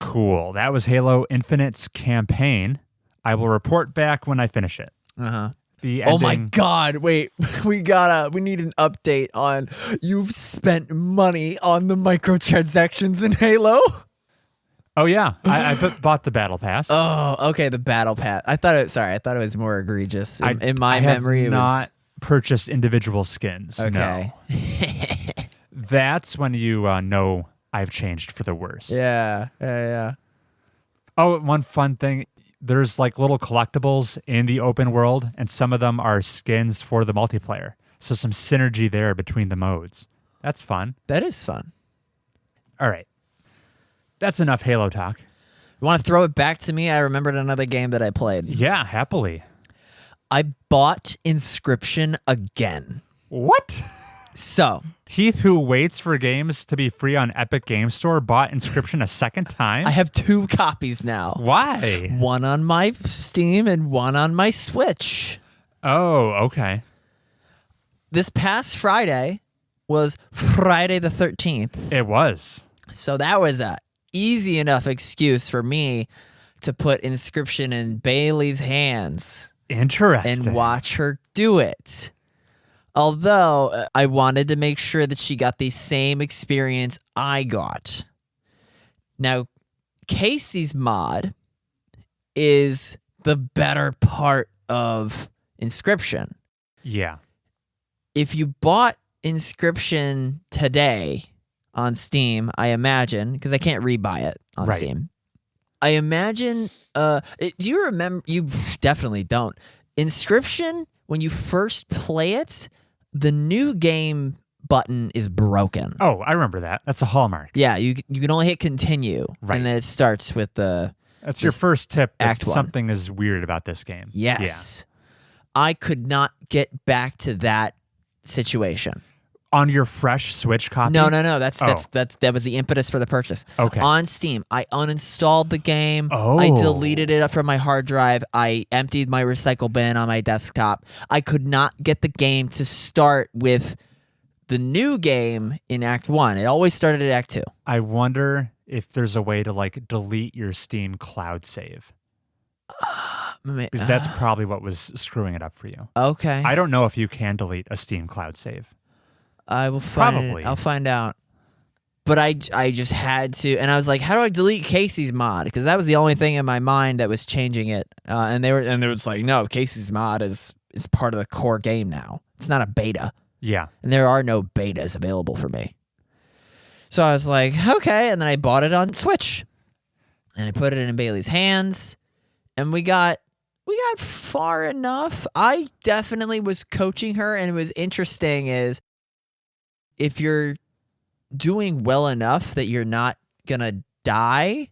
Cool. That was Halo Infinite's campaign. I will report back when I finish it. Uh-huh. The ending, Oh my God! Wait, we need an update on. You've spent money on the microtransactions in Halo. Oh yeah, I bought the battle pass. Oh, okay, the battle pass. I thought it was more egregious. In my I memory, have it not was purchased individual skins. okay. No. That's when you know I've changed for the worse. Yeah. Oh, one fun thing. There's like little collectibles in the open world, and some of them are skins for the multiplayer. So some synergy there between the modes. That's fun. That is fun. All right. That's enough Halo talk. You want to throw it back to me? I remembered another game that I played. Yeah, happily. I bought Inscryption again. What? So, Heath, who waits for games to be free on Epic Game Store, bought Inscryption a second time? I have 2 copies now. Why? One on my Steam and one on my Switch. Oh, okay. This past Friday was Friday the 13th. It was. So that was a easy enough excuse for me to put Inscryption in Bailey's hands Interesting. and watch her do it. Although I wanted to make sure that she got the same experience I got. Now, Casey's mod is the better part of Inscryption. Yeah. If you bought Inscryption today on Steam, I imagine, because I can't rebuy it on Right. Steam. I imagine, do you remember, you definitely don't. Inscryption, when you first play it, the new game button is broken. Oh, I remember that. That's a hallmark. Yeah, you can only hit continue, Right. and then it starts with the That's your first tip that Act 1. something is weird about this game. yes. I could not get back to that situation. Yeah. On your fresh Switch copy? No. That was the impetus for the purchase. Okay. On Steam, I uninstalled the game. Oh. I deleted it from my hard drive. I emptied my recycle bin on my desktop. I could not get the game to start with the new game in Act 1. It always started at Act 2. I wonder if there's a way to like delete your Steam cloud save. Because that's probably what was screwing it up for you. Okay. I don't know if you can delete a Steam cloud save. I will find Probably. I'll find out. But I just had to, and I was like, how do I delete Casey's mod? Because that was the only thing in my mind that was changing it. And they was like, no, Casey's mod is part of the core game now. It's not a beta. Yeah. And there are no betas available for me. So I was like, okay, and then I bought it on Switch. And I put it in Bailey's hands, and we got far enough. I definitely was coaching her, and it was interesting is if you're doing well enough that you're not gonna die,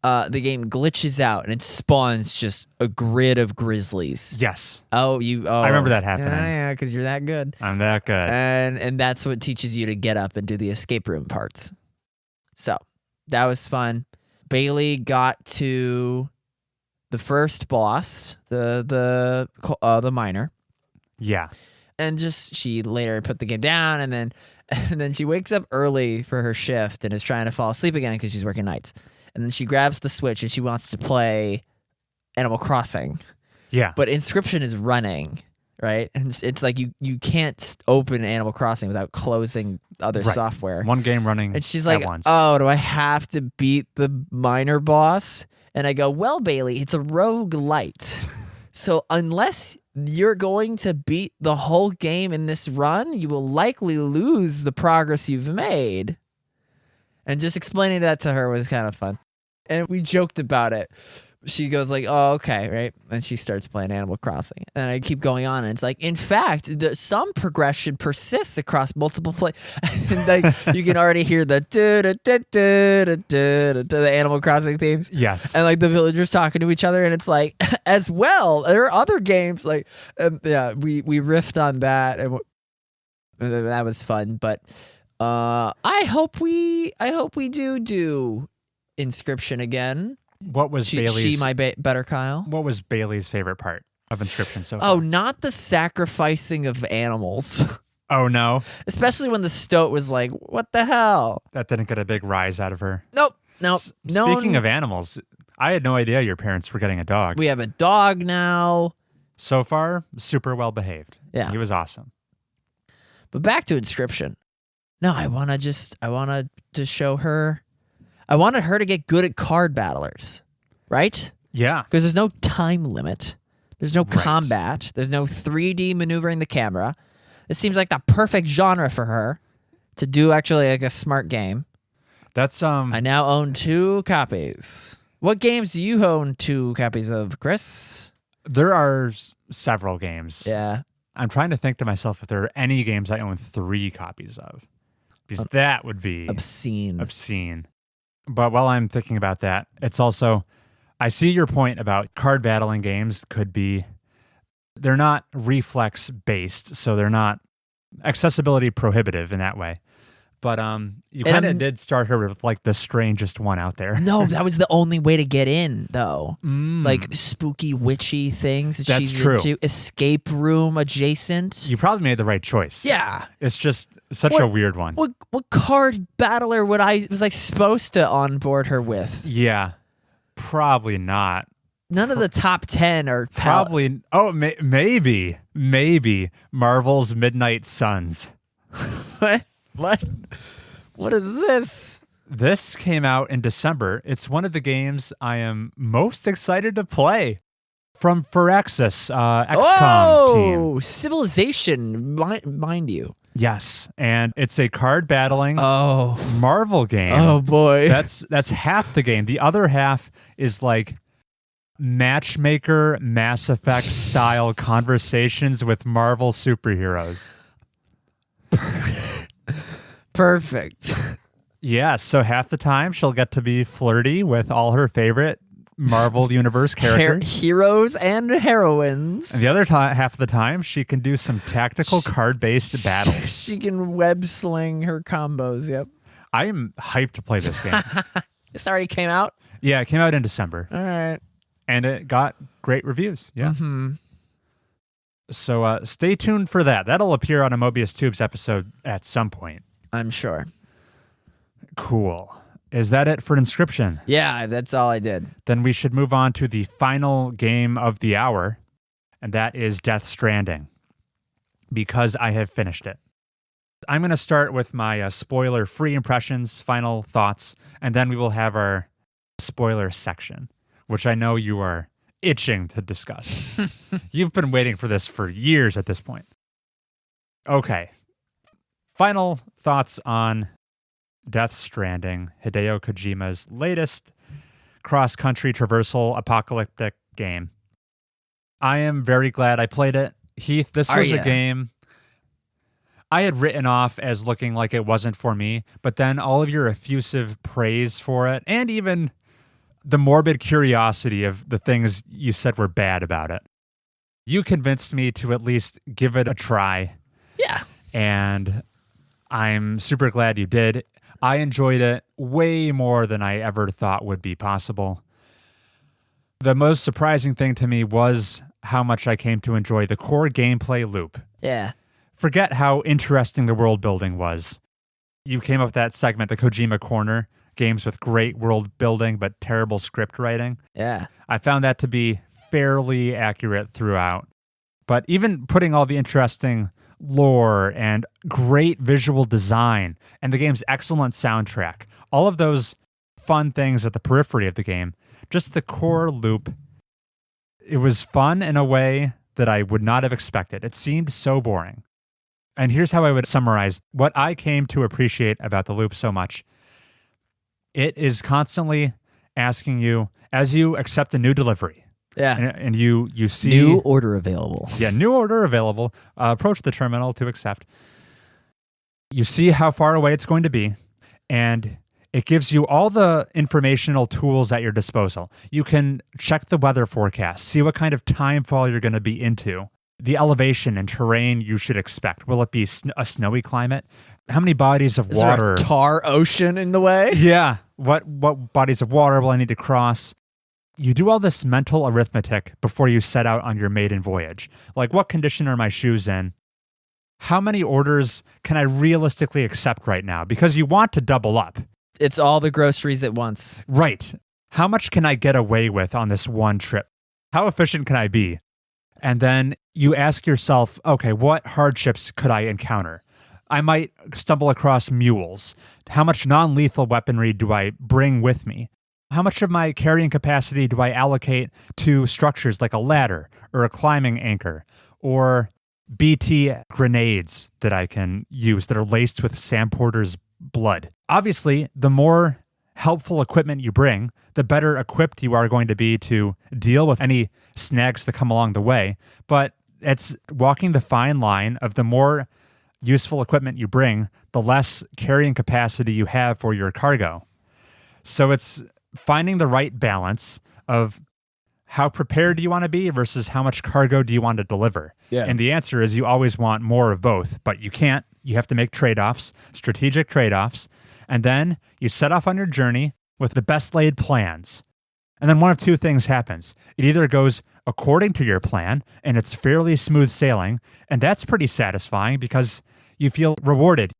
the game glitches out and it spawns just a grid of grizzlies. Yes. I remember that happening. Yeah, because you're that good. I'm that good. And that's what teaches you to get up and do the escape room parts. So that was fun. Bailey got to the first boss, the miner. Yeah. And she later put the game down, and then she wakes up early for her shift and is trying to fall asleep again because she's working nights. And then she grabs the Switch and she wants to play Animal Crossing. Yeah. But Inscryption is running, right? And it's like you can't open Animal Crossing without closing other Right. software. One game running And she's like, at once. oh, do I have to beat the miner boss? And I go, well, Bailey, it's a roguelite. So unless you're going to beat the whole game in this run, you will likely lose the progress you've made. And just explaining that to her was kind of fun. And we joked about it. She goes like, oh, okay, right? And she starts playing Animal Crossing. And I keep going on, and it's like, in fact, some progression persists across multiple play. And like, you can already hear the the Animal Crossing themes. Yes. And like the villagers talking to each other, and it's like, as well, there are other games like, yeah, we riffed on that, and that was fun. But I hope we do Inscryption again. What was Bailey's? Better Kyle. What was Bailey's favorite part of Inscryption so far? Oh, not the sacrificing of animals. Oh no, Especially when the stoat was like, "What the hell?" that didn't get a big rise out of her. Nope. Speaking of animals, I had no idea your parents were getting a dog. We have a dog now. So far, super well behaved. Yeah. He was awesome. But back to Inscryption. No, I wanted to show her. I wanted her to get good at card battlers, right? Yeah. Because there's no time limit. There's no Right. combat. There's no 3D maneuvering the camera. It seems like the perfect genre for her to do actually like a smart game. That's I now own 2 copies. What games do you own 2 copies of, Chris? There are several games. Yeah. I'm trying to think to myself if there are any games I own 3 copies of. Because that would be Obscene. But while I'm thinking about that, it's also, I see your point about card battling games they're not reflex based, so they're not accessibility prohibitive in that way. But you kind of did start her with like the strangest one out there. No, that was the only way to get in, though. Like spooky, witchy things that That's she's true. into. Escape room adjacent. You probably made the right choice. Yeah. It's just such a weird one. What card battler was I supposed to onboard her with? Yeah, probably not. None of the top 10 are Probably. Maybe Marvel's Midnight Suns. What is this? This came out in December. It's one of the games I am most excited to play from Firaxis, XCOM team. Civilization, mind you. Yes, and it's a card battling Oh, Marvel game. oh boy. That's half the game. The other half is like matchmaker, Mass Effect style conversations with Marvel superheroes. Perfect. Yeah, so half the time she'll get to be flirty with all her favorite Marvel Universe characters. Heroes and heroines. And the other half of the time, she can do some tactical card-based battles. She can web sling her combos. Yep. I am hyped to play this game. This already came out? Yeah, it came out in December. All right. And it got great reviews. Yeah. Mm-hmm. So stay tuned for that. That'll appear on a Mobius Tubes episode at some point. I'm sure. Cool. Is that it for Inscryption? Yeah, that's all I did. Then we should move on to the final game of the hour, and that is Death Stranding, because I have finished it. I'm going to start with my spoiler-free impressions, final thoughts, and then we will have our spoiler section, which I know you are itching to discuss. You've been waiting for this for years at this point. Okay. Final thoughts on Death Stranding, Hideo Kojima's latest cross-country traversal apocalyptic game. I am very glad I played it. Heath, this was a game I had written off as looking like it wasn't for me, but then all of your effusive praise for it, and even the morbid curiosity of the things you said were bad about it, you convinced me to at least give it a try. Yeah. And I'm super glad you did. I enjoyed it way more than I ever thought would be possible. The most surprising thing to me was how much I came to enjoy the core gameplay loop. Yeah. Forget how interesting the world building was. You came up with that segment, the Kojima Corner, games with great world building but terrible script writing. Yeah. I found that to be fairly accurate throughout. But even putting all the interesting lore and great visual design and the game's excellent soundtrack, all of those fun things at the periphery of the game, just the core loop, it was fun in a way that I would not have expected. It seemed so boring. And here's how I would summarize what I came to appreciate about the loop so much. It is constantly asking you, as you accept a new delivery, and you see new order available. Yeah, new order available. Approach the terminal to accept. You see how far away it's going to be, and it gives you all the informational tools at your disposal. You can check the weather forecast, see what kind of time fall you're going to be into, the elevation and terrain you should expect. Will it be a snowy climate? How many bodies of water? Is there a tar ocean in the way? Yeah. What bodies of water will I need to cross? You do all this mental arithmetic before you set out on your maiden voyage. Like, what condition are my shoes in? How many orders can I realistically accept right now? Because you want to double up. It's all the groceries at once. Right. How much can I get away with on this one trip? How efficient can I be? And then you ask yourself, okay, what hardships could I encounter? I might stumble across mules. How much non-lethal weaponry do I bring with me? How much of my carrying capacity do I allocate to structures like a ladder or a climbing anchor or BT grenades that I can use that are laced with Sam Porter's blood? Obviously, the more helpful equipment you bring, the better equipped you are going to be to deal with any snags that come along the way. But it's walking the fine line of the more useful equipment you bring, the less carrying capacity you have for your cargo. So it's finding the right balance of how prepared do you want to be versus how much cargo do you want to deliver. Yeah. And the answer is you always want more of both, but you can't. You have to make trade-offs, strategic trade-offs, and then you set off on your journey with the best laid plans. And then one of two things happens. It either goes according to your plan and it's fairly smooth sailing, and that's pretty satisfying because you feel rewarded.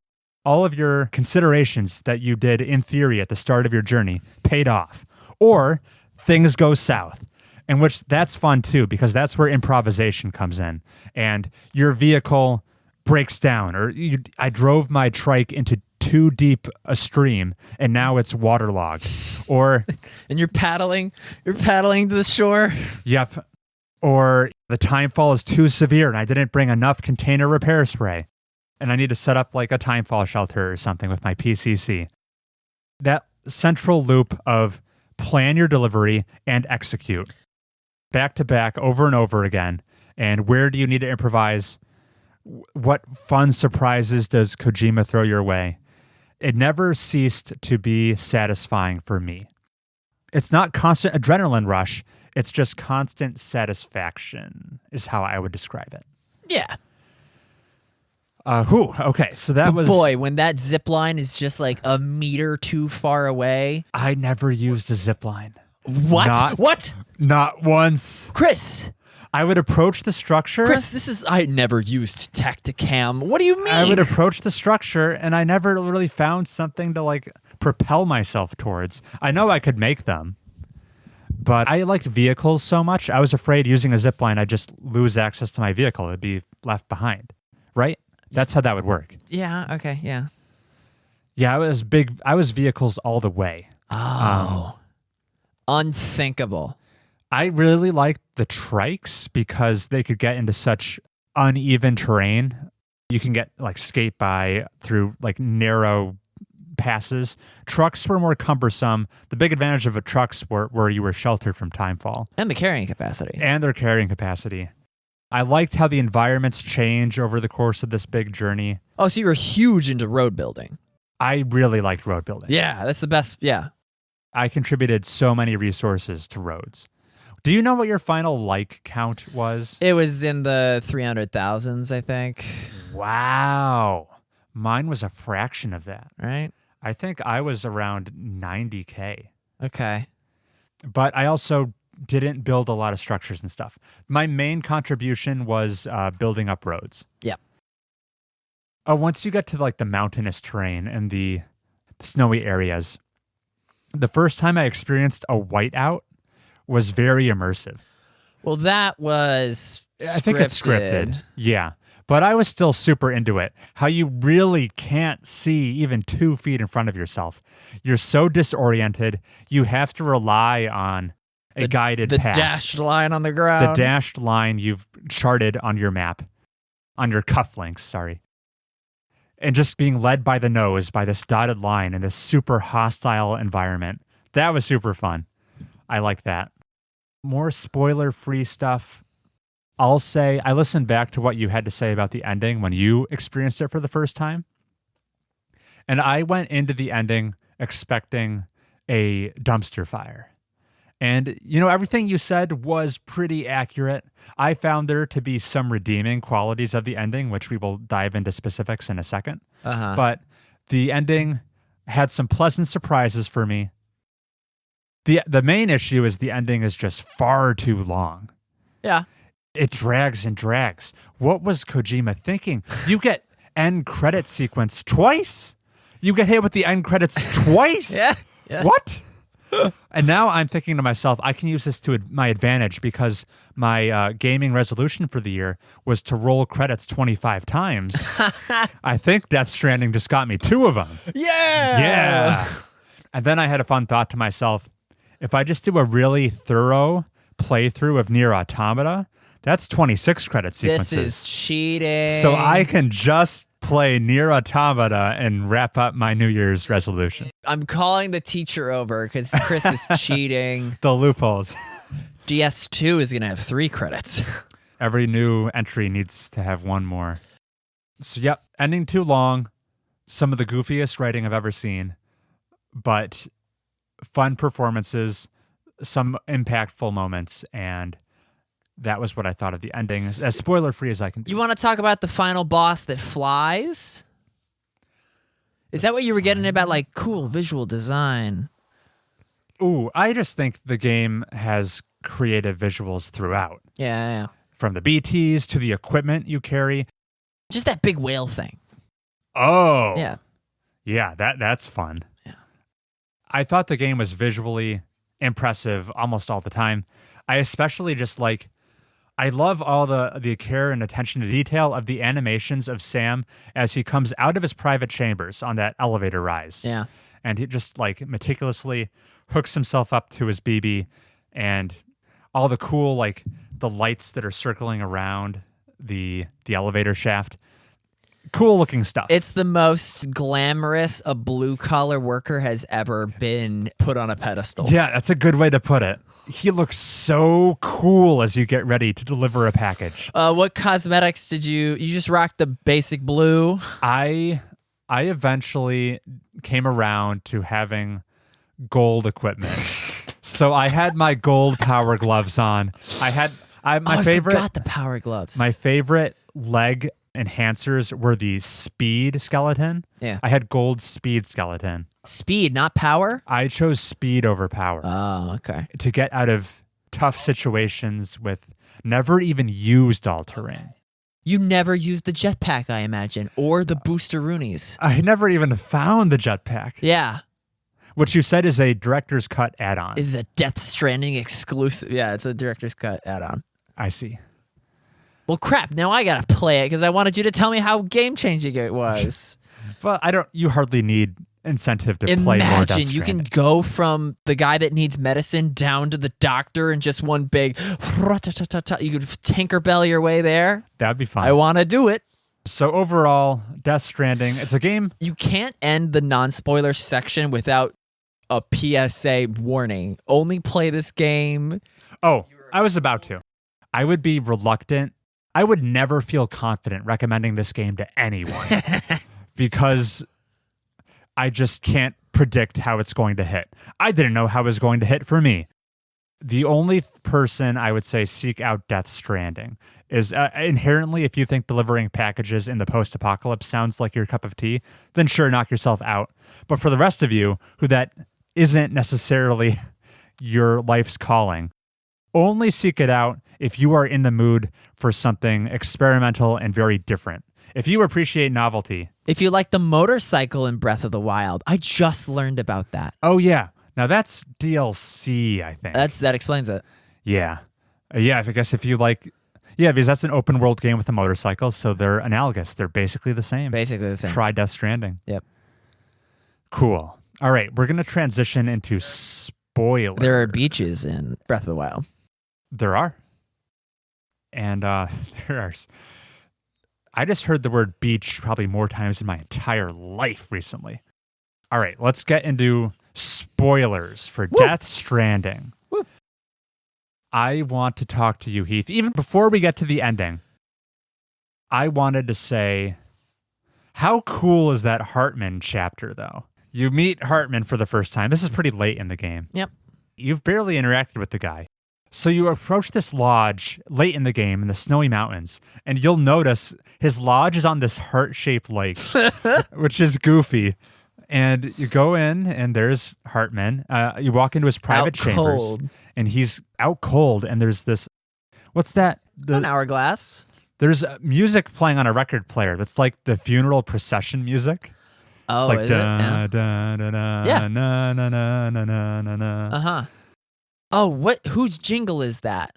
All of your considerations that you did in theory at the start of your journey paid off. Or things go south, in which that's fun too, because that's where improvisation comes in. And your vehicle breaks down, or I drove my trike into too deep a stream and now it's waterlogged. Or and you're paddling to the shore. Yep. Or the timefall is too severe and I didn't bring enough container repair spray, and I need to set up like a timefall shelter or something with my PCC. That central loop of plan your delivery and execute back to back over and over again. And where do you need to improvise? What fun surprises does Kojima throw your way? It never ceased to be satisfying for me. It's not constant adrenaline rush. It's just constant satisfaction is how I would describe it. Yeah. Okay, so that was... Boy, when that zip line is just like a meter too far away. I never used a zip line. What? What? Not once. Chris. I would approach the structure. Chris, I never used Tacticam. What do you mean? I would approach the structure and I never really found something to like propel myself towards. I know I could make them, but I liked vehicles so much. I was afraid using a zip line, I'd just lose access to my vehicle. It'd be left behind, right? That's how that would work. Yeah, okay, yeah. Yeah, I was vehicles all the way. Oh. Unthinkable. I really liked the trikes because they could get into such uneven terrain. You can get like skate by through like narrow passes. Trucks were more cumbersome. The big advantage of a trucks were where you were sheltered from timefall. And the carrying capacity. And their carrying capacity. I liked how the environments change over the course of this big journey. Oh, so you were huge into road building. I really liked road building. Yeah, that's the best. Yeah. I contributed so many resources to roads. Do you know what your final like count was? It was in the 300,000s, I think. Wow. Mine was a fraction of that. Right? I think I was around 90K. Okay. But I also didn't build a lot of structures and stuff. My main contribution was building up roads. Yep. Once you get to like the mountainous terrain and the snowy areas, the first time I experienced a whiteout was very immersive. Well, that was scripted. I think it's scripted. Yeah. But I was still super into it. How you really can't see even 2 feet in front of yourself. You're so disoriented. You have to rely on a guided path. The dashed line on the ground. The dashed line you've charted on your map. On your cufflinks, sorry. And just being led by the nose by this dotted line in this super hostile environment. That was super fun. I like that. More spoiler-free stuff. I'll say I listened back to what you had to say about the ending when you experienced it for the first time. And I went into the ending expecting a dumpster fire. And, you know, everything you said was pretty accurate. I found there to be some redeeming qualities of the ending, which we will dive into specifics in a second. Uh-huh. But the ending had some pleasant surprises for me. The main issue is the ending is just far too long. Yeah. It drags and drags. What was Kojima thinking? You get end credit sequence twice. You get hit with the end credits twice. Yeah. What? And now I'm thinking to myself, I can use this to my advantage because my gaming resolution for the year was to roll credits 25 times. I think Death Stranding just got me 2 of them. Yeah. And then I had a fun thought to myself. If I just do a really thorough playthrough of Nier Automata, that's 26 credit sequences. This is cheating. So I can just play Nier Automata and wrap up my New Year's resolution. I'm calling the teacher over because Chris is cheating. The loopholes. DS2 is going to have 3 credits. Every new entry needs to have 1 more. So, yep, ending too long. Some of the goofiest writing I've ever seen, but fun performances, some impactful moments, and that was what I thought of the ending, as spoiler-free as I can do. You want to talk about the final boss that flies? Is that what you were getting about, like, cool visual design? Ooh, I just think the game has creative visuals throughout. Yeah. From the BTs to the equipment you carry. Just that big whale thing. Oh. Yeah. Yeah, that's fun. Yeah. I thought the game was visually impressive almost all the time. I especially just like... I love all the care and attention to detail of the animations of Sam as he comes out of his private chambers on that elevator rise. Yeah. And he just like meticulously hooks himself up to his BB, and all the cool, like the lights that are circling around the elevator shaft. Cool looking stuff. It's the most glamorous a blue-collar worker has ever been put on a pedestal. Yeah, that's a good way to put it. He looks so cool as you get ready to deliver a package. What cosmetics did you just rocked the basic blue? I eventually came around to having gold equipment. So I had my gold power gloves on. I forgot the power gloves. My favorite leg enhancers were the speed skeleton. Yeah. I had gold speed skeleton. Speed, not power? I chose speed over power. Oh, okay. To get out of tough situations with never even used all terrain. You never used the jetpack, I imagine, or the boosteroonies. I never even found the jetpack. Yeah. Which you said is a director's cut add-on. Is a Death Stranding exclusive. Yeah, it's a director's cut add-on. I see. Well, crap. Now I gotta play it because I wanted you to tell me how game-changing it was. Well, you hardly need incentive to play more Death Imagine Stranding. you can go from the guy that needs medicine down to the doctor in just one big. You could Tinkerbell your way there. That'd be fun. I want to do it. So overall, Death Stranding, it's a game. You can't end the non-spoiler section without a PSA warning. Only play this game. Oh, I was about to. I would be reluctant. I would never feel confident recommending this game to anyone because I just can't predict how it's going to hit. I didn't know how it was going to hit for me. The only person I would say seek out Death Stranding is inherently, if you think delivering packages in the post-apocalypse sounds like your cup of tea, then sure, knock yourself out. But for the rest of you, who that isn't necessarily your life's calling, only seek it out if you are in the mood for something experimental and very different. If you appreciate novelty. If you like the motorcycle in Breath of the Wild, I just learned about that. Oh, yeah. Now that's DLC, I think. That explains it. Yeah. Yeah, I guess if you like... Yeah, because that's an open world game with a motorcycle, so they're analogous. They're basically the same. Basically the same. Try Death Stranding. Yep. Cool. All right, we're going to transition into spoilers. There are beaches in Breath of the Wild. There are. And there are... I just heard the word beach probably more times in my entire life recently. All right, let's get into spoilers for Death Stranding. Woo. I want to talk to you, Heath. Even before we get to the ending, I wanted to say, how cool is that Hartman chapter, though? You meet Hartman for the first time. This is pretty late in the game. Yep. You've barely interacted with the guy. So you approach this lodge late in the game in the snowy mountains, and you'll notice his lodge is on this heart-shaped lake, which is goofy. And you go in, and there's Hartman. You walk into his private chambers, and he's out cold, and there's this... What's that? An hourglass. There's music playing on a record player that's like the funeral procession music. Oh, It's like is da, it? Yeah. da, da, da, Yeah. na, na, na, na, na, na, na. Uh-huh. Oh, whose jingle is that?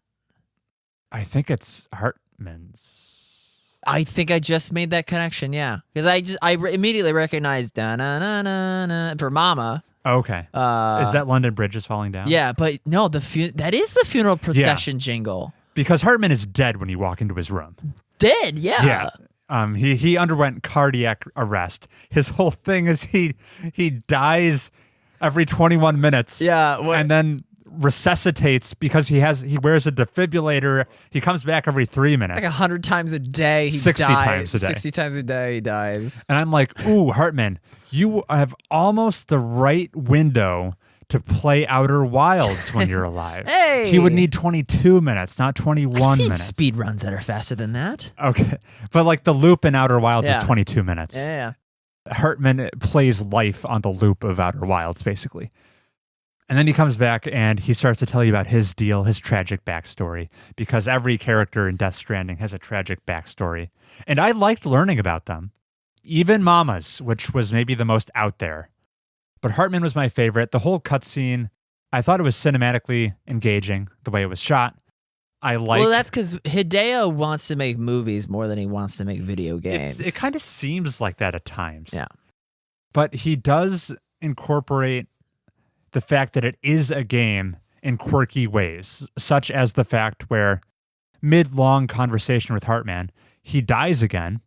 I think it's Hartman's. I think I just made that connection, yeah. Because immediately recognized da-na-na-na-na for Mama. Okay. Is that London Bridge is falling down? Yeah, but no, that is the funeral procession jingle. Because Hartman is dead when you walk into his room. Dead, yeah. Yeah. He underwent cardiac arrest. His whole thing is he dies every 21 minutes. Yeah. And then resuscitates because he wears a defibrillator. He comes back every 3 minutes. Like 100 times a day he 60 dies. times a day. 60 times a day he dies. And I'm like, ooh, Hartman, you have almost the right window to play Outer Wilds when you're alive. Hey! He would need 22 minutes, not 21 I've seen minutes. speed runs that are faster than that. Okay. But like the loop in Outer Wilds is Yeah. 22 minutes. Yeah. Hartman plays life on the loop of Outer Wilds, basically. And then he comes back and he starts to tell you about his deal, his tragic backstory, because every character in Death Stranding has a tragic backstory. And I liked learning about them. Even Mama's, which was maybe the most out there. But Hartman was my favorite. The whole cutscene, I thought it was cinematically engaging, the way it was shot. Well, that's because Hideo wants to make movies more than he wants to make video games. It kind of seems like that at times. Yeah. But he does incorporate the fact that it is a game in quirky ways, such as the fact where mid-long conversation with Hartman, he dies again,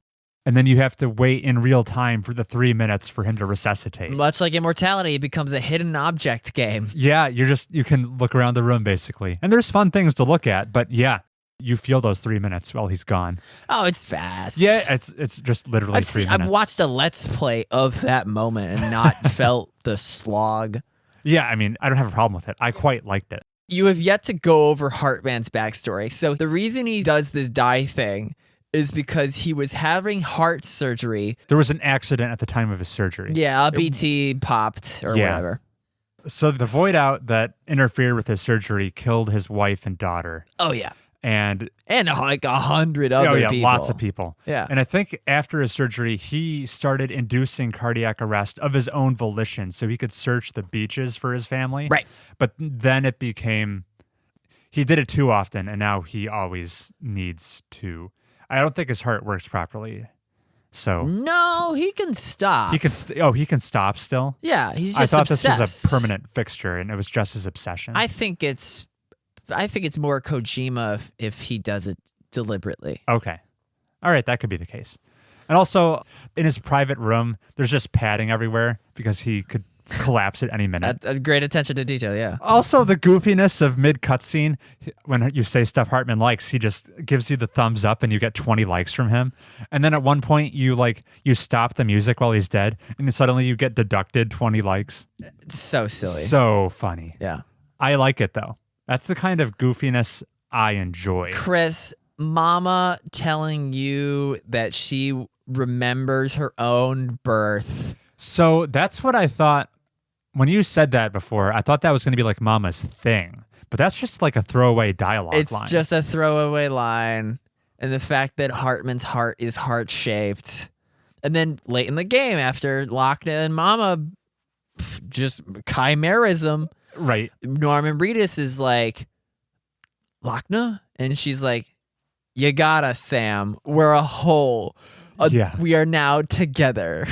and then you have to wait in real time for the 3 minutes for him to resuscitate. Much like Immortality, it becomes a hidden object game. Yeah, you can look around the room basically. And there's fun things to look at, but yeah, you feel those 3 minutes while he's gone. Oh, it's fast. Yeah, it's just literally 3 minutes. I've watched a Let's Play of that moment and not felt the slog. Yeah, I mean, I don't have a problem with it. I quite liked it. You have yet to go over Hartman's backstory. So the reason he does this die thing is because he was having heart surgery. There was an accident at the time of his surgery. Yeah, a BT popped or whatever. So the void out that interfered with his surgery killed his wife and daughter. Oh, yeah. And like 100 other people. Lots of people. Yeah. And I think after his surgery, he started inducing cardiac arrest of his own volition so he could search the beaches for his family. Right. But then it became, he did it too often, and now he always needs to. I don't think his heart works properly. So No, he can stop. he can stop still. Yeah, he's just I thought obsessed. this was a permanent fixture, and it was just his obsession. I think it's more Kojima if he does it deliberately. Okay. All right, that could be the case. And also, in his private room, there's just padding everywhere because he could collapse at any minute. Great attention to detail, yeah. Also, the goofiness of mid-cutscene, when you say stuff Hartman likes, he just gives you the thumbs up and you get 20 likes from him. And then at one point, you stop the music while he's dead, and then suddenly you get deducted 20 likes. It's so silly. So funny. Yeah. I like it, though. That's the kind of goofiness I enjoy. Chris, Mama telling you that she remembers her own birth. So that's what I thought. When you said that before, I thought that was going to be like Mama's thing. But that's just like a throwaway dialogue line. It's just a throwaway line. And the fact that Hartman's heart is heart-shaped. And then late in the game, after Lochna and Mama just chimerism, right. Norman Reedus is like, Lochna? And she's like, you got us, Sam. We're a whole. Yeah. We are now together.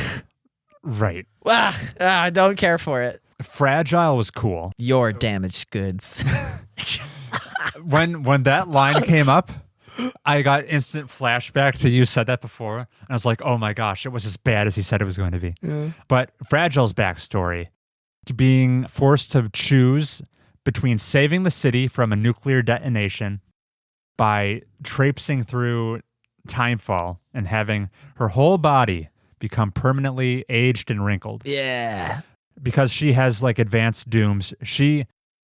Right. I don't care for it. Fragile was cool. Your damaged goods. When that line came up, I got instant flashback to you said that before. And I was like, oh my gosh, it was as bad as he said it was going to be. Yeah. But Fragile's backstory, being forced to choose between saving the city from a nuclear detonation by traipsing through Timefall and having her whole body become permanently aged and wrinkled. Yeah. Because she has like advanced dooms.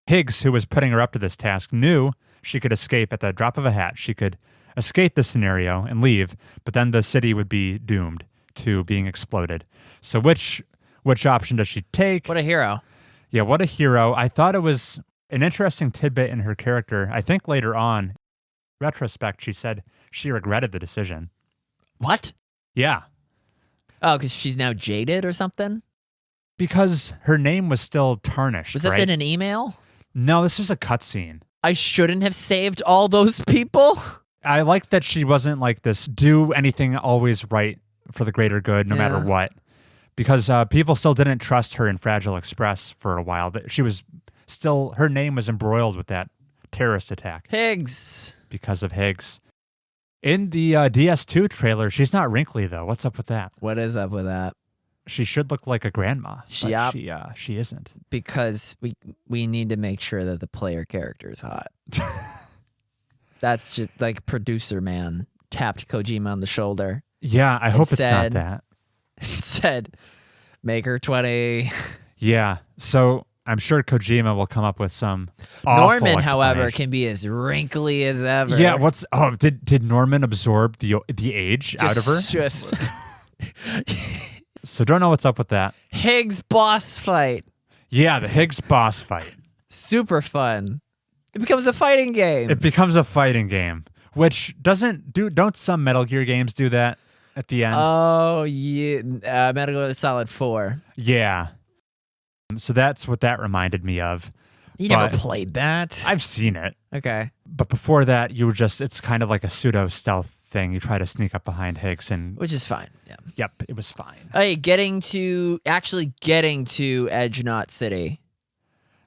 Higgs, who was putting her up to this task, knew she could escape at the drop of a hat. She could escape this scenario and leave, but then the city would be doomed to being exploded. So which option does she take? What a hero. Yeah, what a hero. I thought it was an interesting tidbit in her character. I think later on, retrospect, she said she regretted the decision. What? Yeah. Oh, because she's now jaded or something? Because her name was still tarnished. Was this right? in an email? No, this was a cutscene. I shouldn't have saved all those people? I like that she wasn't like this, do anything always right for the greater good, no matter what. Because people still didn't trust her in Fragile Express for a while. She was still, her name was embroiled with that terrorist attack. Higgs. Because of Higgs. In the DS2 trailer, she's not wrinkly, though. What's up with that? What is up with that? She should look like a grandma. Yep. But she isn't. Because we need to make sure that the player character is hot. That's just like producer man tapped Kojima on the shoulder. Yeah, I hope it's not that. It said, make her 20. Yeah, so I'm sure Kojima will come up with some awful Norman, however, explanation. can be as wrinkly as ever. Yeah, did Norman absorb the age out of her? Just So don't know what's up with that. Higgs boss fight. Yeah, the Higgs boss fight. Super fun. It becomes a fighting game. It becomes a fighting game, which don't some Metal Gear games do that at the end? Oh, yeah. Metal Gear Solid 4. Yeah. So that's what that reminded me of. You never played that? I've seen it. Okay. But before that, it's kind of like a pseudo stealth thing. You try to sneak up behind Higgs and... Which is fine, yeah. Yep, it was fine. Hey, getting to Edge Knot City.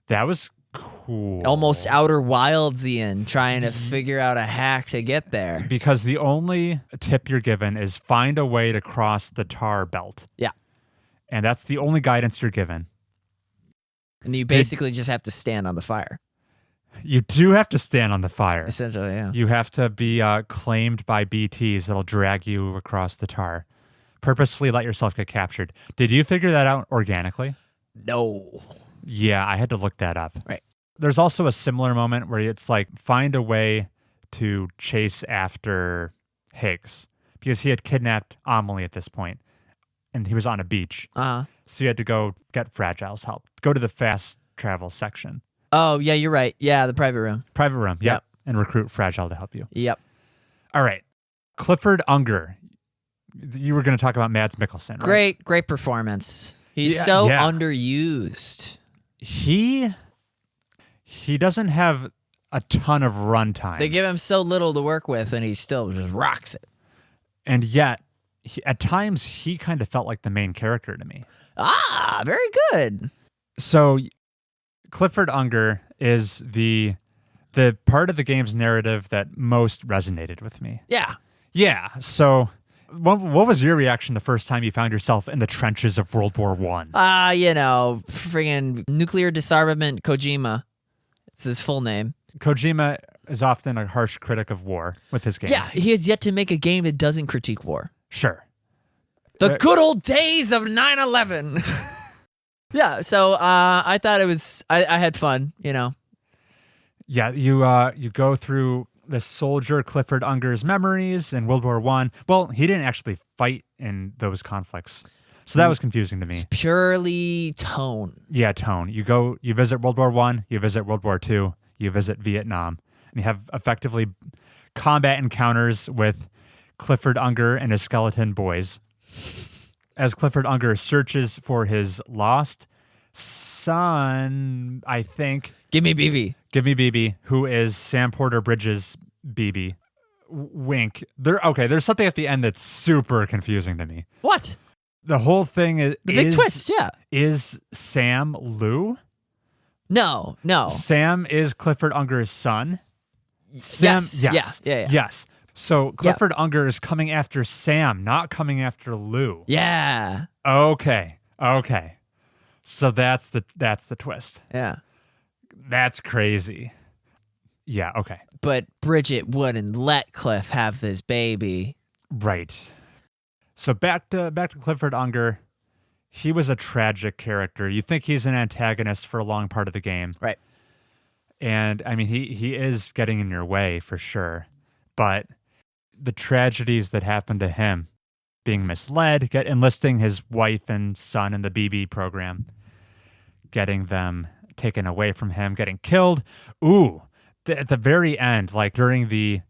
That was cool. Almost Outer Wildsian, trying to figure out a hack to get there. Because the only tip you're given is find a way to cross the tar belt. Yeah. And that's the only guidance you're given. And you basically just have to stand on the fire. You do have to stand on the fire. Essentially, yeah. You have to be claimed by BTs that'll drag you across the tar. Purposefully let yourself get captured. Did you figure that out organically? No. Yeah, I had to look that up. Right. There's also a similar moment where it's like find a way to chase after Higgs because he had kidnapped Amelie at this point and he was on a beach. Uh-huh. So you had to go get Fragile's help. Go to the fast travel section. Oh, yeah, you're right. Yeah, the private room. Private room, yep. And recruit Fragile to help you. Yep. All right. Clifford Unger. You were going to talk about Mads Mikkelsen, right? Great performance. He's underused. He doesn't have a ton of runtime. They give him so little to work with, and he still just rocks it. And yet, at times, he kind of felt like the main character to me. Ah, very good. So, Clifford Unger is the part of the game's narrative that most resonated with me. Yeah. Yeah. So, what was your reaction the first time you found yourself in the trenches of World War I? Friggin' nuclear disarmament Kojima. It's his full name. Kojima is often a harsh critic of war with his games. Yeah, he has yet to make a game that doesn't critique war. Sure. The good old days of 9/11. Yeah, so I thought it was, I had fun, you know. Yeah, you go through the soldier Clifford Unger's memories in World War I. Well, he didn't actually fight in those conflicts. So that was confusing to me. It's purely tone. Yeah, tone. You visit World War I, you visit World War II, you visit Vietnam, and you have effectively combat encounters with Clifford Unger and his skeleton boys. As Clifford Unger searches for his lost son, I think. Give me BB, who is Sam Porter Bridges' BB. Wink. There's something at the end that's super confusing to me. What? The whole thing The big twist, yeah. Is Sam Lou? No. Sam is Clifford Unger's son. Yes. Yeah. Yes. So Clifford Unger is coming after Sam, not coming after Lou. Yeah. Okay. So that's the twist. Yeah. That's crazy. Yeah, okay. But Bridget wouldn't let Cliff have this baby. Right. So back to Clifford Unger. He was a tragic character. You think he's an antagonist for a long part of the game. Right. And I mean he is getting in your way for sure. But the tragedies that happened to him, being misled, enlisting his wife and son in the BB program, getting them taken away from him, getting killed. Ooh, at the very end, like during the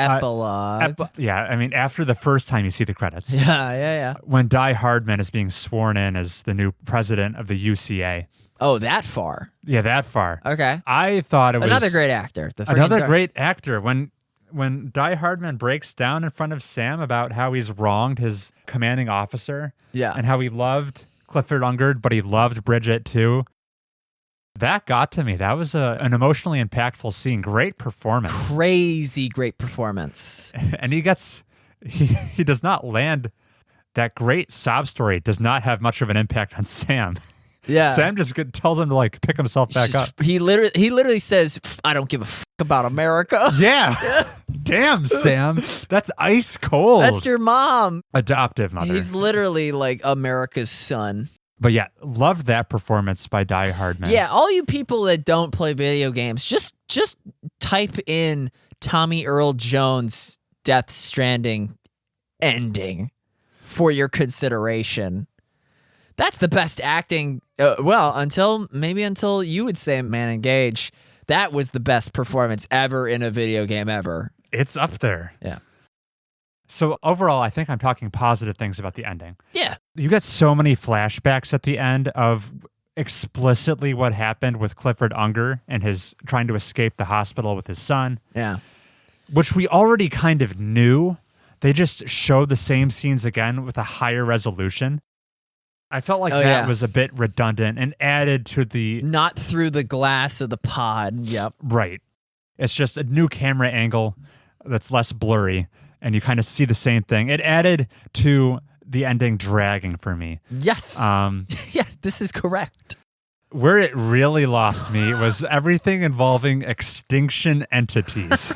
Epilogue. I mean, after the first time you see the credits. Yeah. When Di Hardman is being sworn in as the new president of the UCA. Oh, that far? Yeah, that far. Okay. I thought it was... Another great actor. Great actor. When Di Hardman breaks down in front of Sam about how he's wronged his commanding officer and how he loved Clifford Unger, but he loved Bridget too, that got to me. That was an emotionally impactful scene. Great performance. Crazy great performance. And he does not land. That great sob story does not have much of an impact on Sam. Yeah. Sam just tells him to like pick himself back up. He literally says, "I don't give a fuck about America." Yeah. Damn, Sam. That's ice cold. That's your mom. Adoptive mother. He's literally like America's son. But yeah, loved that performance by Di Hardman. Yeah, all you people that don't play video games, just type in Tommy Earl Jones' Death Stranding ending for your consideration. That's the best acting. Until you would say Man Engage, that was the best performance ever in a video game ever. It's up there. Yeah. So overall, I think I'm talking positive things about the ending. Yeah. You get so many flashbacks at the end of explicitly what happened with Clifford Unger and his trying to escape the hospital with his son. Yeah. Which we already kind of knew. They just showed the same scenes again with a higher resolution. I felt like that was a bit redundant and added to the... Not through the glass of the pod. Yep. Right. It's just a new camera angle that's less blurry, and you kind of see the same thing. It added to the ending dragging for me. Yes. Yeah, this is correct. Where it really lost me was everything involving extinction entities.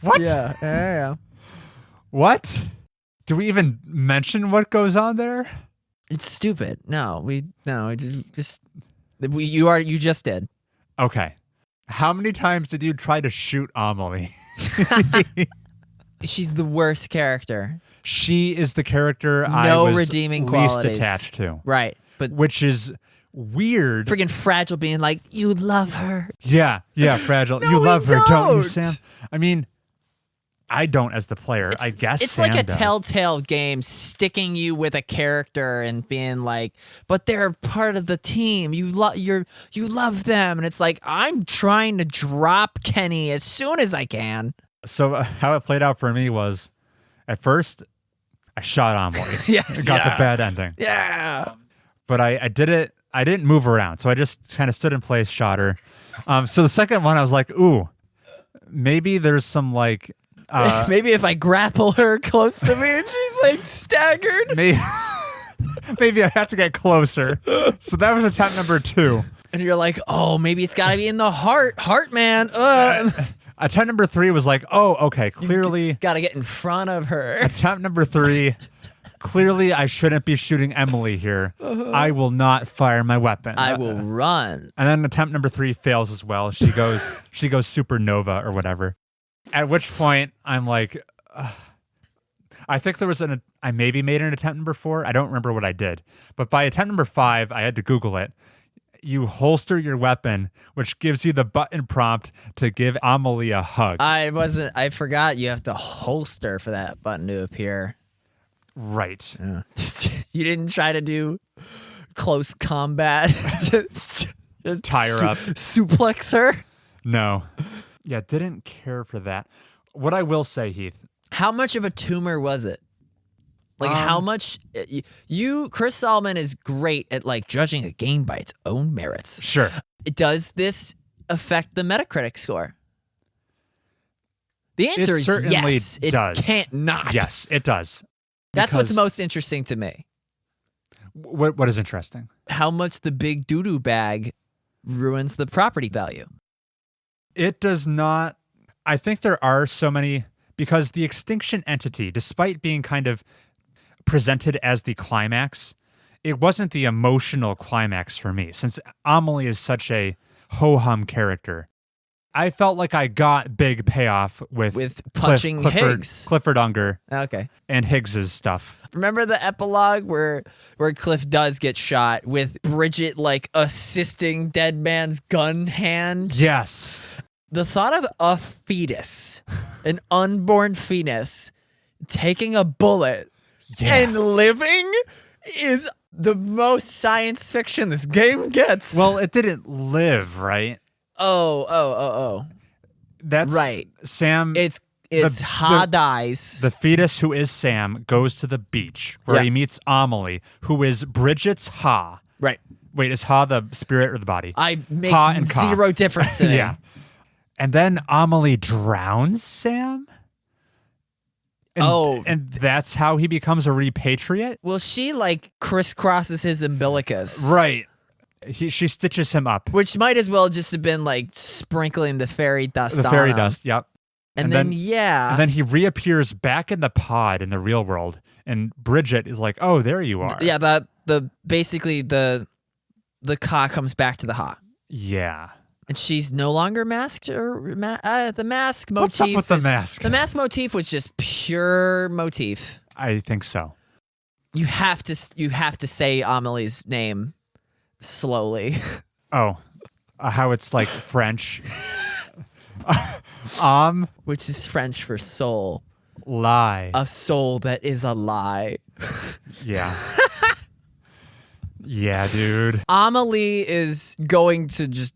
What? Yeah. What? Do we even mention what goes on there? It's stupid. You just did. Okay. How many times did you try to shoot Amelie? She's the worst character. She is the character I was redeeming least qualities. attached to. Right. But which is weird. Freaking Fragile being like, you love her. Yeah, Fragile. No, you love her, don't you, don't. Sam? I mean, I don't as the player. I guess it's Sam like a does. Telltale game sticking you with a character and being like, but they're part of the team. You love them, and it's like I'm trying to drop Kenny as soon as I can. So how it played out for me was, at first, I shot Amelie. Yes, I got the bad ending. Yeah, but I did it. I didn't move around, so I just kind of stood in place, shot her. So the second one, I was like, ooh, maybe there's some like. Maybe if I grapple her close to me and she's like staggered. Maybe I have to get closer. So that was attempt number 2. And you're like, oh, maybe it's got to be in the heart, man. Attempt number 3 was like, oh, okay, clearly. Got to get in front of her. Attempt number 3, clearly I shouldn't be shooting Emily here. I will not fire my weapon. I will run. And then attempt number 3 fails as well. She goes supernova or whatever. At which point, I'm like, I think there was I maybe made an attempt number 4. I don't remember what I did. But by attempt number 5, I had to Google it. You holster your weapon, which gives you the button prompt to give Amelie a hug. I forgot you have to holster for that button to appear. Right. Yeah. You didn't try to do close combat. just tie her up. Suplex her? No. Yeah, didn't care for that. What I will say, Heath. How much of a tumor was it? Like how much Chris Solomon is great at like judging a game by its own merits. Sure. Does this affect the Metacritic score? The answer is certainly yes. does. It can't not. Yes, it does. That's what's most interesting to me. What is interesting? How much the big doo-doo bag ruins the property value. It does not. I think there are so many, because the extinction entity, despite being kind of presented as the climax, it wasn't the emotional climax for me, since Amelie is such a ho-hum character. I felt like I got big payoff with punching Higgs. Clifford Unger. Okay. And Higgs's stuff. Remember the epilogue where Cliff does get shot with Bridget like assisting dead man's gun hand? Yes. The thought of a fetus, an unborn fetus, taking a bullet and living is the most science fiction this game gets. Well, it didn't live, right? Oh. That's right. Sam. It's dies. The fetus who is Sam goes to the beach where he meets Amelie, who is Bridget's Ha. Right. Wait, is Ha the spirit or the body? Makes Ha and zero difference to me. Yeah. And then Amelie drowns Sam. And that's how he becomes a repatriate? Well, she like crisscrosses his umbilicus. Right. She stitches him up. Which might as well just have been like sprinkling the fairy dust on The fairy him. dust, yep. And then And then he reappears back in the pod in the real world. And Bridget is like, oh, there you are. Yeah, basically the Ka comes back to the Ha. Yeah. And she's no longer masked or the mask motif. What's up with the mask? The mask motif was just pure motif. I think so. You have to say Amelie's name slowly. Oh, how it's like French. Which is French for soul. Lie. A soul that is a lie. Yeah. Yeah, dude. Amelie is going to just...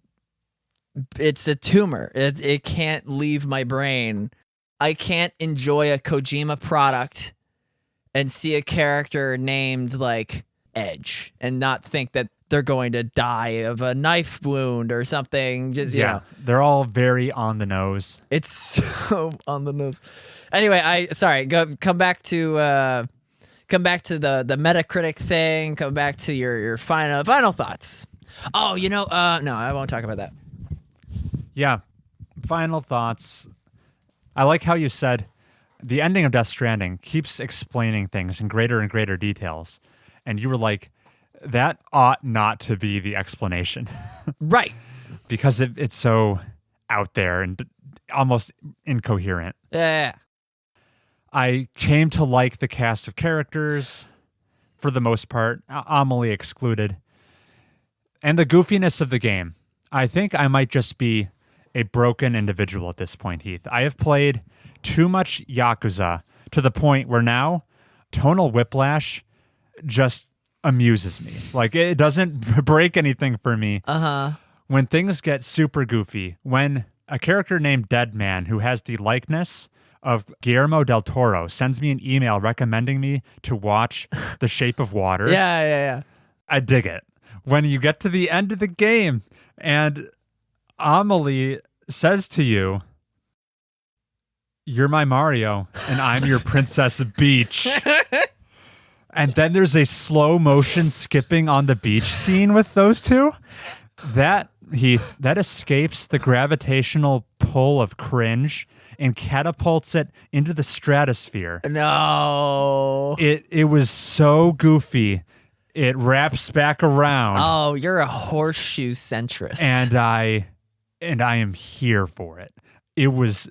It's a tumor. It can't leave my brain. I can't enjoy a Kojima product and see a character named like Edge and not think that they're going to die of a knife wound or something. Just you know. They're all very on the nose. It's so on the nose. Anyway, come back to the Metacritic thing. Come back to your final thoughts. Oh, no, I won't talk about that. Yeah. Final thoughts. I like how you said the ending of Death Stranding keeps explaining things in greater and greater details. And you were like, that ought not to be the explanation. Right. Because it's so out there and almost incoherent. Yeah. I came to like the cast of characters for the most part, Amelie excluded. And the goofiness of the game. I think I might just be a broken individual at this point, Heath. I have played too much Yakuza to the point where now tonal whiplash just amuses me. Like, it doesn't break anything for me. When things get super goofy, when a character named Deadman, who has the likeness of Guillermo del Toro, sends me an email recommending me to watch The Shape of Water. Yeah. I dig it. When you get to the end of the game and Amelie says to you, "You're my Mario and I'm your Princess Peach." And then there's a slow motion skipping on the beach scene with those two. That escapes the gravitational pull of cringe and catapults it into the stratosphere. No. It was so goofy. It wraps back around. Oh, you're a horseshoe centrist. And I am here for it. It was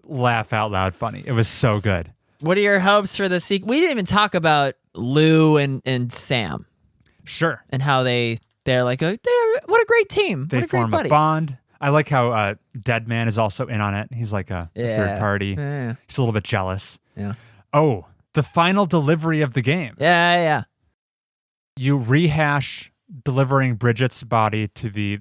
laugh out loud funny. It was so good. What are your hopes for the sequel? We didn't even talk about Lou and Sam. Sure. And how they're like, what a great team. They form a bond. I like how Deadman is also in on it. He's like a third party. Yeah. He's a little bit jealous. Yeah. Oh, the final delivery of the game. Yeah. You rehash delivering Bridget's body to the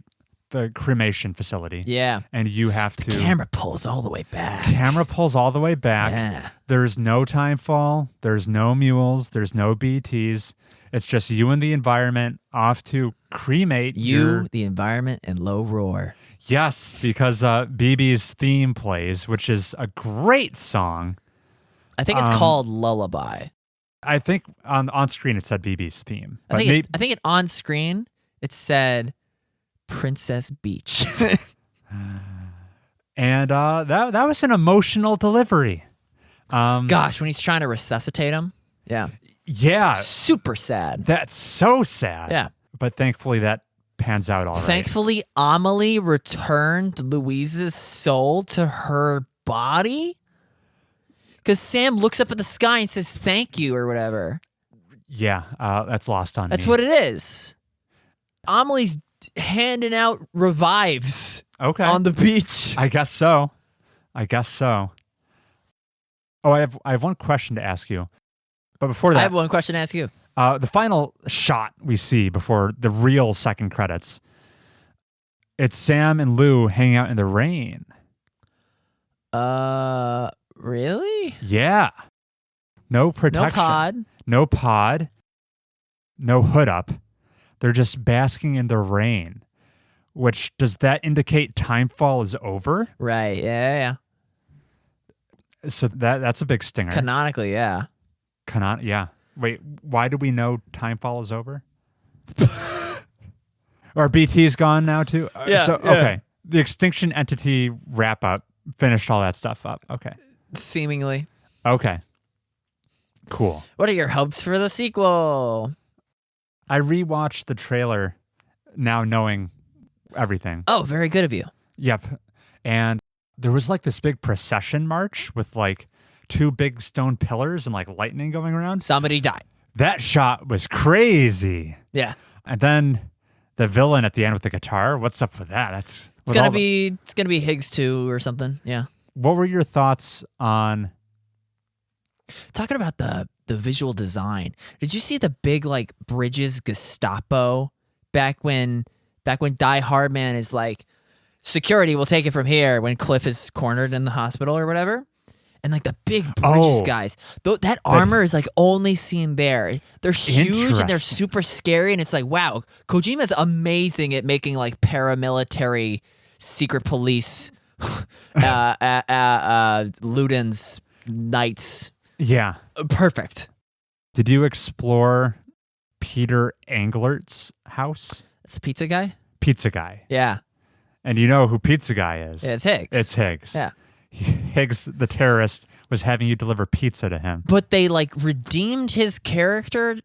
cremation facility. Yeah. And you have to... The camera pulls all the way back. Yeah. There's no time fall. There's no mules. There's no BTs. It's just you and the environment off to cremate the environment, and low roar. Yes, because BB's theme plays, which is a great song. I think it's called Lullaby. I think on screen it said BB's theme. I think it on screen it said Princess Peach. And that was an emotional delivery. Gosh, when he's trying to resuscitate him. Yeah. Yeah. Super sad. That's so sad. Yeah. But thankfully that pans out all right. Thankfully, Amelie returned Louise's soul to her body. Because Sam looks up at the sky and says, "Thank you," or whatever. Yeah, that's lost on me. That's what it is. Amelie's handing out revives Okay. on the beach. I guess so. Oh, I have one question to ask you. But before that, I have one question to ask you. the final shot we see before the real second credits, it's Sam and Lou hanging out in the rain. Really? Yeah. No protection. No pod. No hood up. They're just basking in the rain. Which, does that indicate timefall is over? Right. Yeah. So that's a big stinger. Canonically, yeah. Yeah. Wait, why do we know timefall is over? Or BT's gone now too? Okay. The Extinction Entity wrap up finished all that stuff up. Okay. Seemingly. Okay. Cool. What are your hopes for the sequel? I rewatched the trailer now knowing everything. Oh, very good of you. Yep. And there was like this big procession march with like 2 big stone pillars and like lightning going around. Somebody died. That shot was crazy. Yeah. And then the villain at the end with the guitar. What's up with that? It's gonna be Higgs 2 or something. Yeah. What were your thoughts on talking about the visual design? Did you see the big like Bridges Gestapo back when Die Hardman is like, security will take it from here when Cliff is cornered in the hospital or whatever? And like the big Bridges guys, that armor is like only seen there. They're huge and they're super scary. And it's like, wow, Kojima's amazing at making like paramilitary secret police Ludens knights. Yeah. Perfect. Did you explore Peter Englert's house? It's the pizza guy? Pizza guy. Yeah. And you know who Pizza Guy is. Yeah, it's Higgs. It's Higgs. Yeah. Higgs, the terrorist, was having you deliver pizza to him. But they like redeemed his character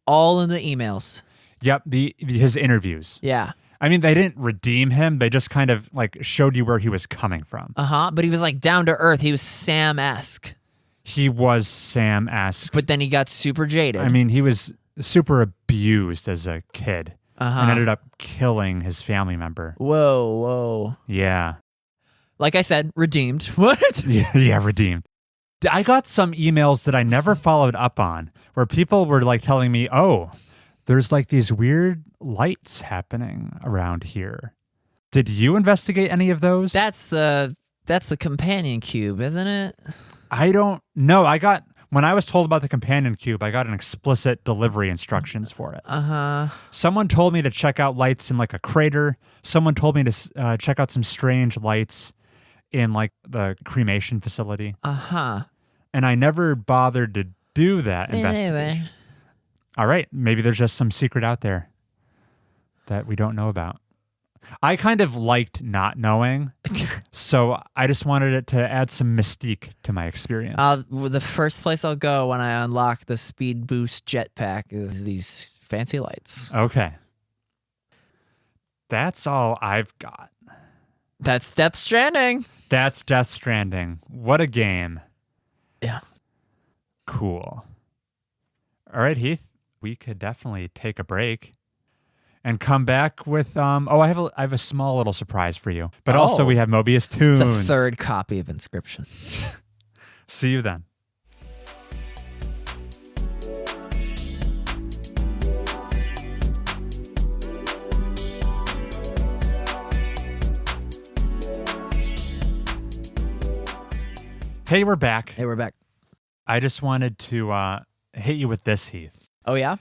all in the emails. Yep, his interviews. Yeah. I mean, they didn't redeem him. They just kind of like showed you where he was coming from. But he was like down to earth. He was Sam-esque. He was Sam-esque. But then he got super jaded. I mean, he was super abused as a kid. And ended up killing his family member. Whoa. Yeah. Like I said, redeemed. What? Yeah, redeemed. I got some emails that I never followed up on where people were like telling me, oh, there's like these weird lights happening around here. Did you investigate any of those? That's the companion cube, isn't it? I don't know. When I was told about the companion cube, I got an explicit delivery instructions for it. Someone told me to check out lights in like a crater. Someone told me to check out some strange lights in like the cremation facility. And I never bothered to do that investigation. Anyway. All right. Maybe there's just some secret out there that we don't know about. I kind of liked not knowing, so I just wanted it to add some mystique to my experience. The first place I'll go when I unlock the speed boost jetpack is these fancy lights. Okay. That's all I've got. That's Death Stranding. That's Death Stranding. What a game. Yeah. Cool. All right, Heath, we could definitely take a break and come back with I have a small little surprise for you. But also we have Mobius Tunes. It's a third copy of Inscryption. See you then. Hey, we're back. I just wanted to hit you with this, Heath. Oh, yeah?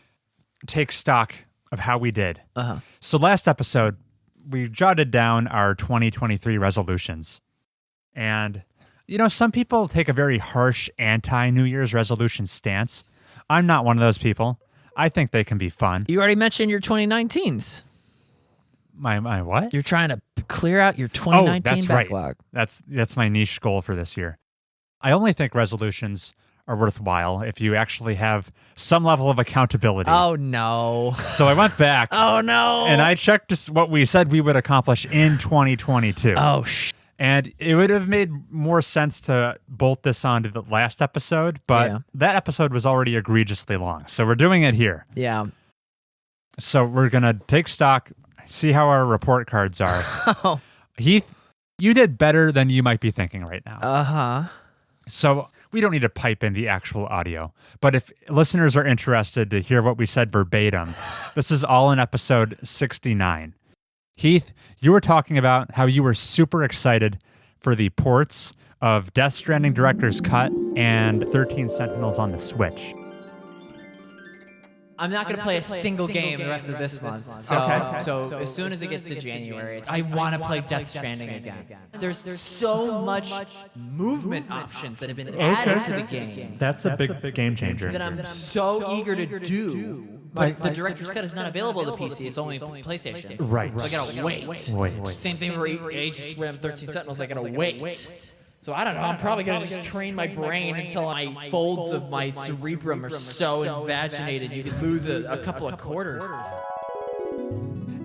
Take stock of how we did. So last episode, we jotted down our 2023 resolutions. And, you know, some people take a very harsh anti-New Year's resolution stance. I'm not one of those people. I think they can be fun. You already mentioned your 2019s. My what? You're trying to clear out your 2019 that's backlog. Right. That's my niche goal for this year. I only think resolutions are worthwhile if you actually have some level of accountability. Oh, no. So I went back. Oh, no. And I checked what we said we would accomplish in 2022. Oh, And it would have made more sense to bolt this onto the last episode, but that episode was already egregiously long. So we're doing it here. Yeah. So we're going to take stock, see how our report cards are. Heath, you did better than you might be thinking right now. Uh-huh. So we don't need to pipe in the actual audio, but if listeners are interested to hear what we said verbatim, this is all in episode 69. Heath, you were talking about how you were super excited for the ports of Death Stranding Director's Cut and 13 Sentinels on the Switch. I'm not going to play a single game the rest of this month. So as soon as it gets to January, I want to play Death Stranding again. There's so much movement options that have been added to the game. That's a big game changer. That I'm so eager to do. But the Director's Cut is not available to PC. It's only PlayStation. Right. So I got to wait. Same thing for Age of 13 Sentinels. I got to wait. So I don't know, I'm probably going to just train my brain until my folds of my cerebrum are so invaginated you could lose a couple of quarters.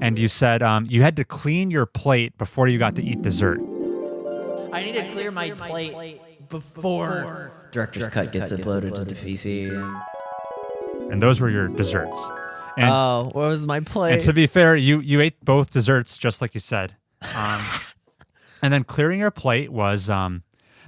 And you said you had to clean your plate before you got to eat dessert. I need to clear my plate before Director's Cut gets uploaded to the PC. And those were your desserts. And, what was my plate? And to be fair, you ate both desserts just like you said. And then clearing your plate was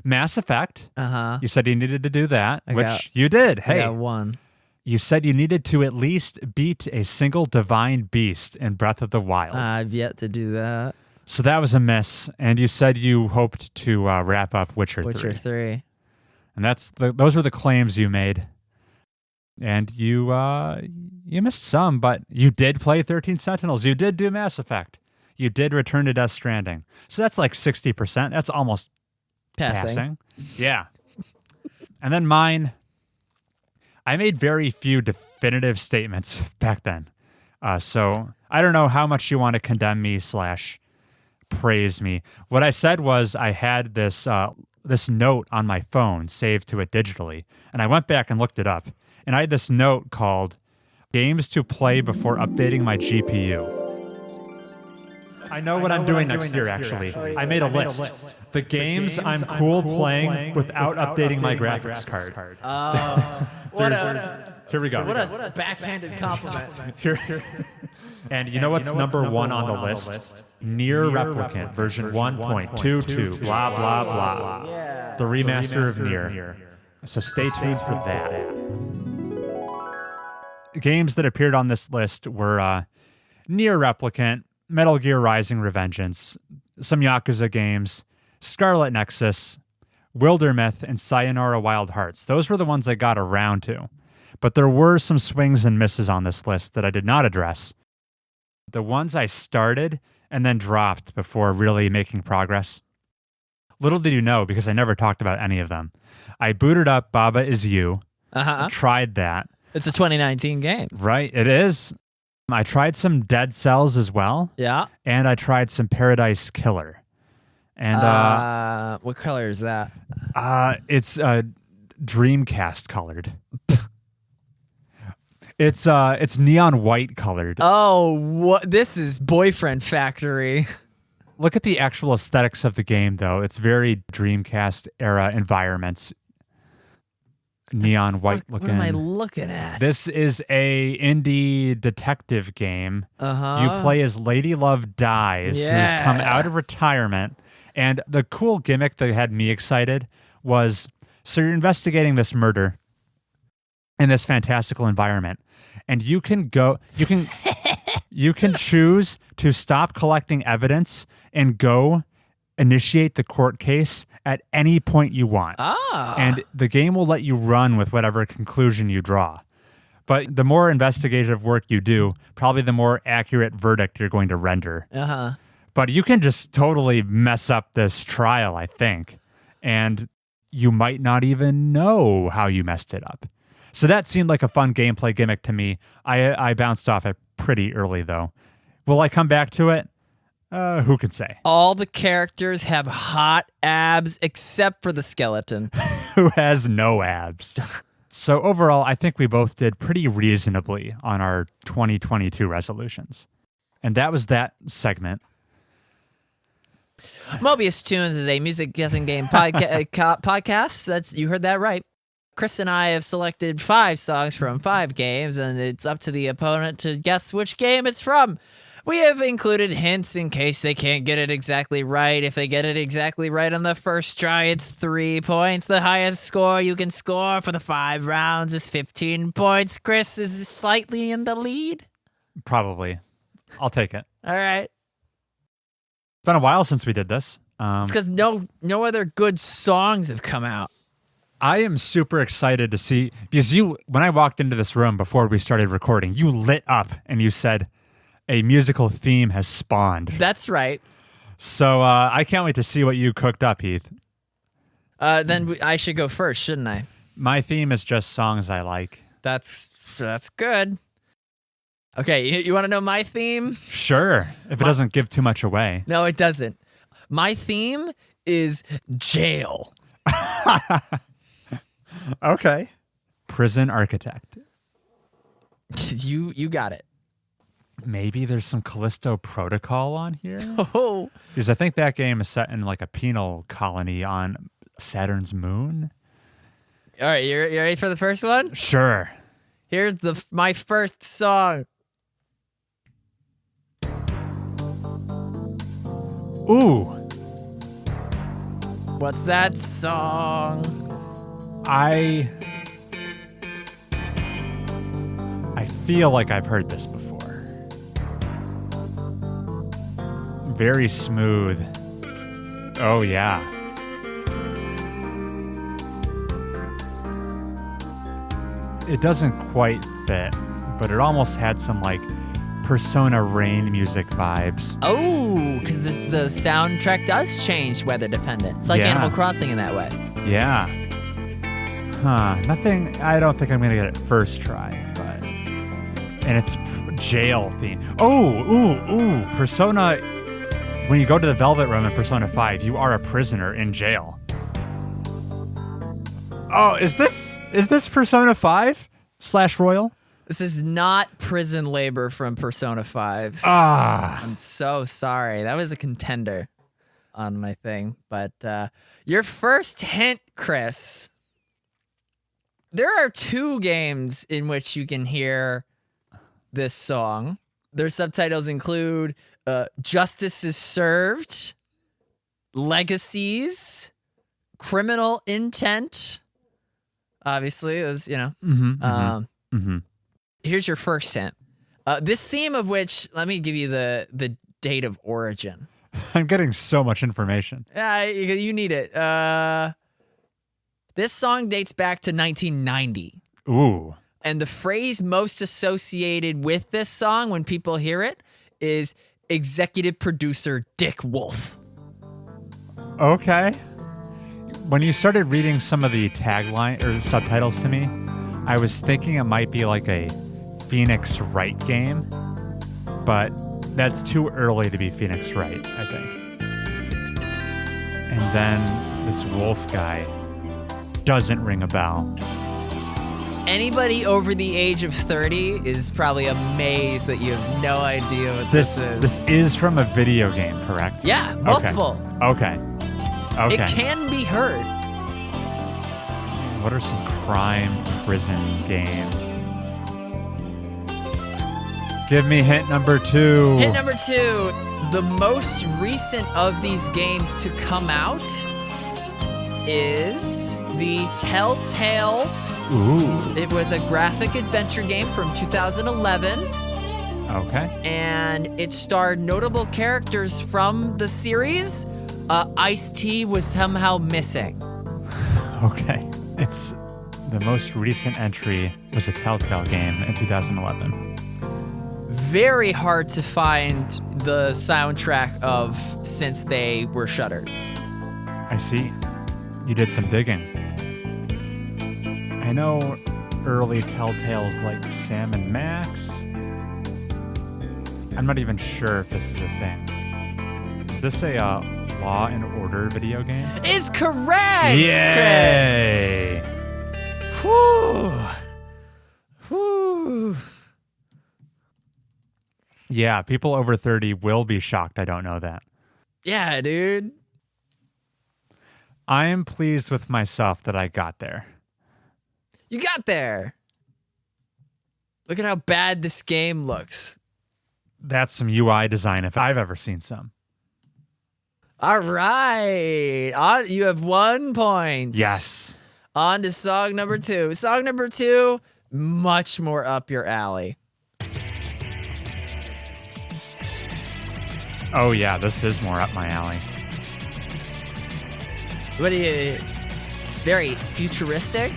Mass Effect. Uh-huh. You said you needed to do that, which you did. Hey, I got one. You said you needed to at least beat a single divine beast in Breath of the Wild. I've yet to do that. So that was a miss. And you said you hoped to wrap up Witcher 3. Witcher 3. And those were the claims you made. And you missed some, but you did play 13 Sentinels. You did do Mass Effect. You did return to Death Stranding. So that's like 60%. That's almost passing. Yeah. And then mine, I made very few definitive statements back then. So I don't know how much you want to condemn me / praise me. What I said was I had this note on my phone saved to it digitally. And I went back and looked it up. And I had this note called Games to Play Before Updating My GPU. I know what I'm doing next year, actually. I made a list. The games I'm cool playing without updating my graphics card. Here we go. What a backhanded compliment. And you know what's number 1 on the list? Nier Replicant, version 1.22, blah, blah, blah. Yeah. The remaster of Nier. So stay tuned for that. Games that appeared on this list were Nier Replicant, Metal Gear Rising: Revengeance, some Yakuza games, Scarlet Nexus, Wildermyth, and Sayonara Wild Hearts. Those were the ones I got around to. But there were some swings and misses on this list that I did not address. The ones I started and then dropped before really making progress. Little did you know, because I never talked about any of them. I booted up Baba Is You. Tried that. It's a 2019 game. Right, it is. I tried some Dead Cells as well. Yeah. And I tried some Paradise Killer. And what color is that? It's Dreamcast colored. It's neon white colored. Oh, what? This is Boyfriend Factory. Look at the actual aesthetics of the game, though. It's very Dreamcast era environments. Neon white looking. What am I looking at? This is a indie detective game. You play as Lady Love Dies, who's come out of retirement. And the cool gimmick that had me excited was, so you're investigating this murder in this fantastical environment, and you can choose to stop collecting evidence and go initiate the court case at any point you want. And the game will let you run with whatever conclusion you draw. But the more investigative work you do, probably the more accurate verdict you're going to render. But you can just totally mess up this trial, I think. And you might not even know how you messed it up. So that seemed like a fun gameplay gimmick to me. I bounced off it pretty early, though. Will I come back to it? Who can say? All the characters have hot abs except for the skeleton. Who has no abs. So overall, I think we both did pretty reasonably on our 2022 resolutions. And that was that segment. Mobius Tunes is a music guessing game podcast. You heard that right. Chris and I have selected 5 songs from 5 games, and it's up to the opponent to guess which game it's from. We have included hints in case they can't get it exactly right. If they get it exactly right on the first try, it's 3 points. The highest score you can score for the 5 rounds is 15 points. Chris is slightly in the lead. Probably. I'll take it. All right. It's been a while since we did this. It's because no other good songs have come out. I am super excited to see, because when I walked into this room before we started recording, you lit up and you said a musical theme has spawned. That's right. So I can't wait to see what you cooked up, Heath. Then I should go first, shouldn't I? My theme is just songs I like. That's good. Okay, you want to know my theme? Sure, if it doesn't give too much away. No, it doesn't. My theme is jail. Okay. Prison Architect. You got it. Maybe there's some Callisto Protocol on here? Oh. Because I think that game is set in like a penal colony on Saturn's moon. All right, you ready for the first one? Sure. Here's my first song. Ooh. What's that song? I feel like I've heard this before. Very smooth. Oh, yeah. It doesn't quite fit, but it almost had some like Persona Rain music vibes. Oh, because the soundtrack does change weather dependent. It's like Animal Crossing in that way. Yeah. Huh. Nothing. I don't think I'm going to get it first try, but. And it's jail theme. Oh, Persona. When you go to the Velvet Room in Persona 5, you are a prisoner in jail. Oh, is this Persona 5 / Royal? This is not prison labor from Persona 5. Ah. I'm so sorry. That was a contender on my thing. But your first hint, Chris. There are 2 games in which you can hear this song. Their subtitles include Justice is Served, Legacies, Criminal Intent. Obviously, it was, Here's your first hint. This theme of which, let me give you the date of origin. I'm getting so much information. You need it. This song dates back to 1990. Ooh. And the phrase most associated with this song when people hear it is executive producer Dick Wolf. Okay. When you started reading some of the tagline or subtitles to me, I was thinking it might be like a Phoenix Wright game, but that's too early to be Phoenix Wright, I think. And then this Wolf guy doesn't ring a bell. Anybody over the age of 30 is probably amazed that you have no idea what this is. This is from a video game, correct? Yeah, multiple. Okay. It can be heard. What are some crime prison games? Give me hint number 2. Hint number 2. The most recent of these games to come out is the Telltale. Ooh. It was a graphic adventure game from 2011. Okay. And it starred notable characters from the series. Ice-T was somehow missing. Okay. It's the most recent entry was a Telltale game in 2011. Very hard to find the soundtrack of since they were shuttered. I see. You did some digging. I know early Telltales like Sam and Max. I'm not even sure if this is a thing. Is this a Law and Order video game? Is correct, Yay! Chris. Whew. Whew. Yeah, people over 30 will be shocked I don't know that. Yeah, dude. I am pleased with myself that I got there. You got there. Look at how bad this game looks. That's some UI design if I've ever seen some. All right. You have 1 point. Yes. On to song number 2. Song number 2, much more up your alley. Oh, yeah, this is more up my alley. What do you... It's very futuristic.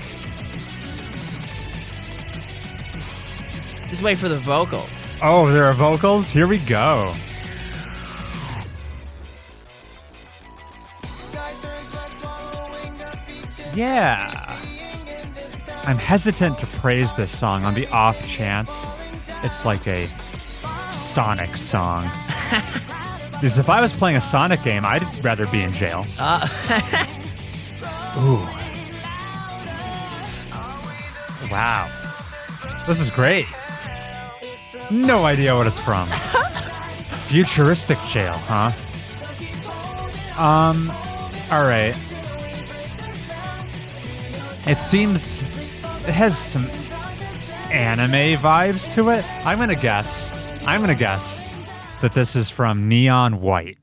Just wait for the vocals. Oh, there are vocals? Here we go. Yeah. I'm hesitant to praise this song on the off chance it's like a Sonic song. Because if I was playing a Sonic game, I'd rather be in jail. Ooh. Wow. This is great. No idea what it's from. Futuristic jail, huh? All right. It seems it has some anime vibes to it. I'm gonna guess that this is from Neon White.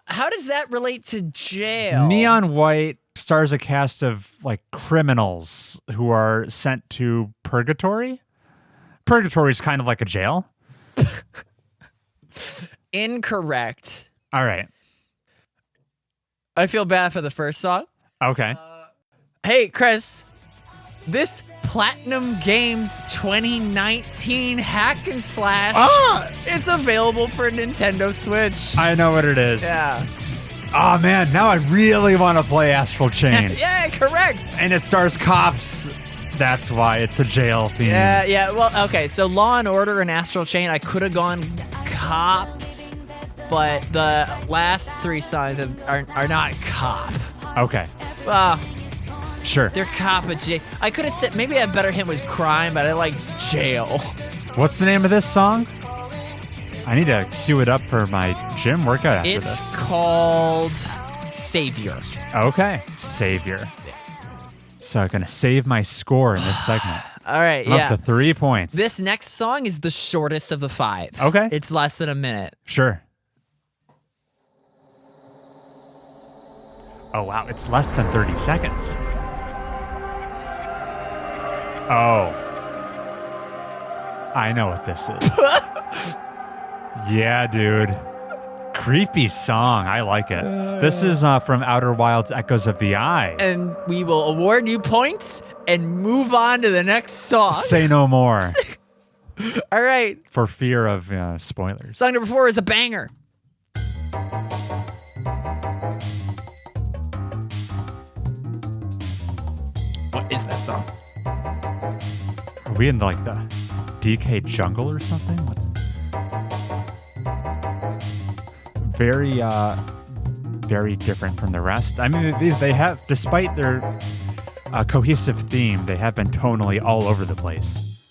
How does that relate to jail? Neon White stars a cast of like criminals who are sent to purgatory. Purgatory is kind of like a jail. Incorrect. All right. I feel bad for the first song. Okay. Hey, Chris. This Platinum Games 2019 hack and slash is available for Nintendo Switch. I know what it is. Yeah. Oh man, now I really want to play Astral Chain. Yeah, correct. And it stars cops. That's why it's a jail theme. Yeah. Well, okay. So Law and Order and Astral Chain, I could have gone cops, but the last 3 songs are not cop. Okay. Well, sure. they're cop at jail. I could have said maybe a better hint was crime, but I liked jail. What's the name of this song? I need to cue it up for my gym workout after this. It's called Savior. Okay. Savior. So I'm going to save my score in this segment. All right, Up to 3 points. This next song is the shortest of the 5. Okay. It's less than a minute. Sure. Oh, wow. It's less than 30 seconds. Oh. I know what this is. Yeah, dude. Creepy song. I like it. This is from Outer Wilds Echoes of the Eye. And we will award you points and move on to the next song. Say no more. All right. For fear of spoilers. Song number 4 is a banger. What is that song? Are we in like the DK jungle or something? Very different from the rest. I mean, they have, despite their cohesive theme, they have been tonally all over the place.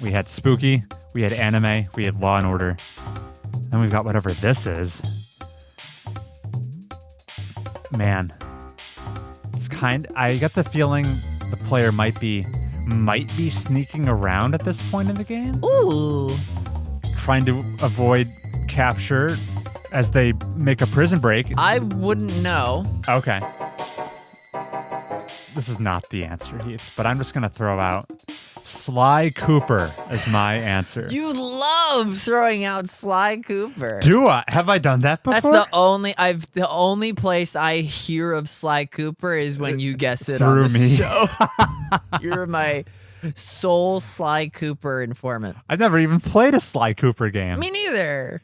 We had spooky, we had anime, we had Law and Order, then we've got whatever this is. Man, I get the feeling the player might be sneaking around at this point in the game. Ooh. Trying to avoid capture as they make a prison break. I wouldn't know. Okay. This is not the answer, Heath, but I'm just going to throw out Sly Cooper as my answer. You love throwing out Sly Cooper. Do I? Have I done that before? That's the only place I hear of Sly Cooper is when you guess it Through on the me. show. You're my sole Sly Cooper informant. I've never even played a Sly Cooper game. Me neither.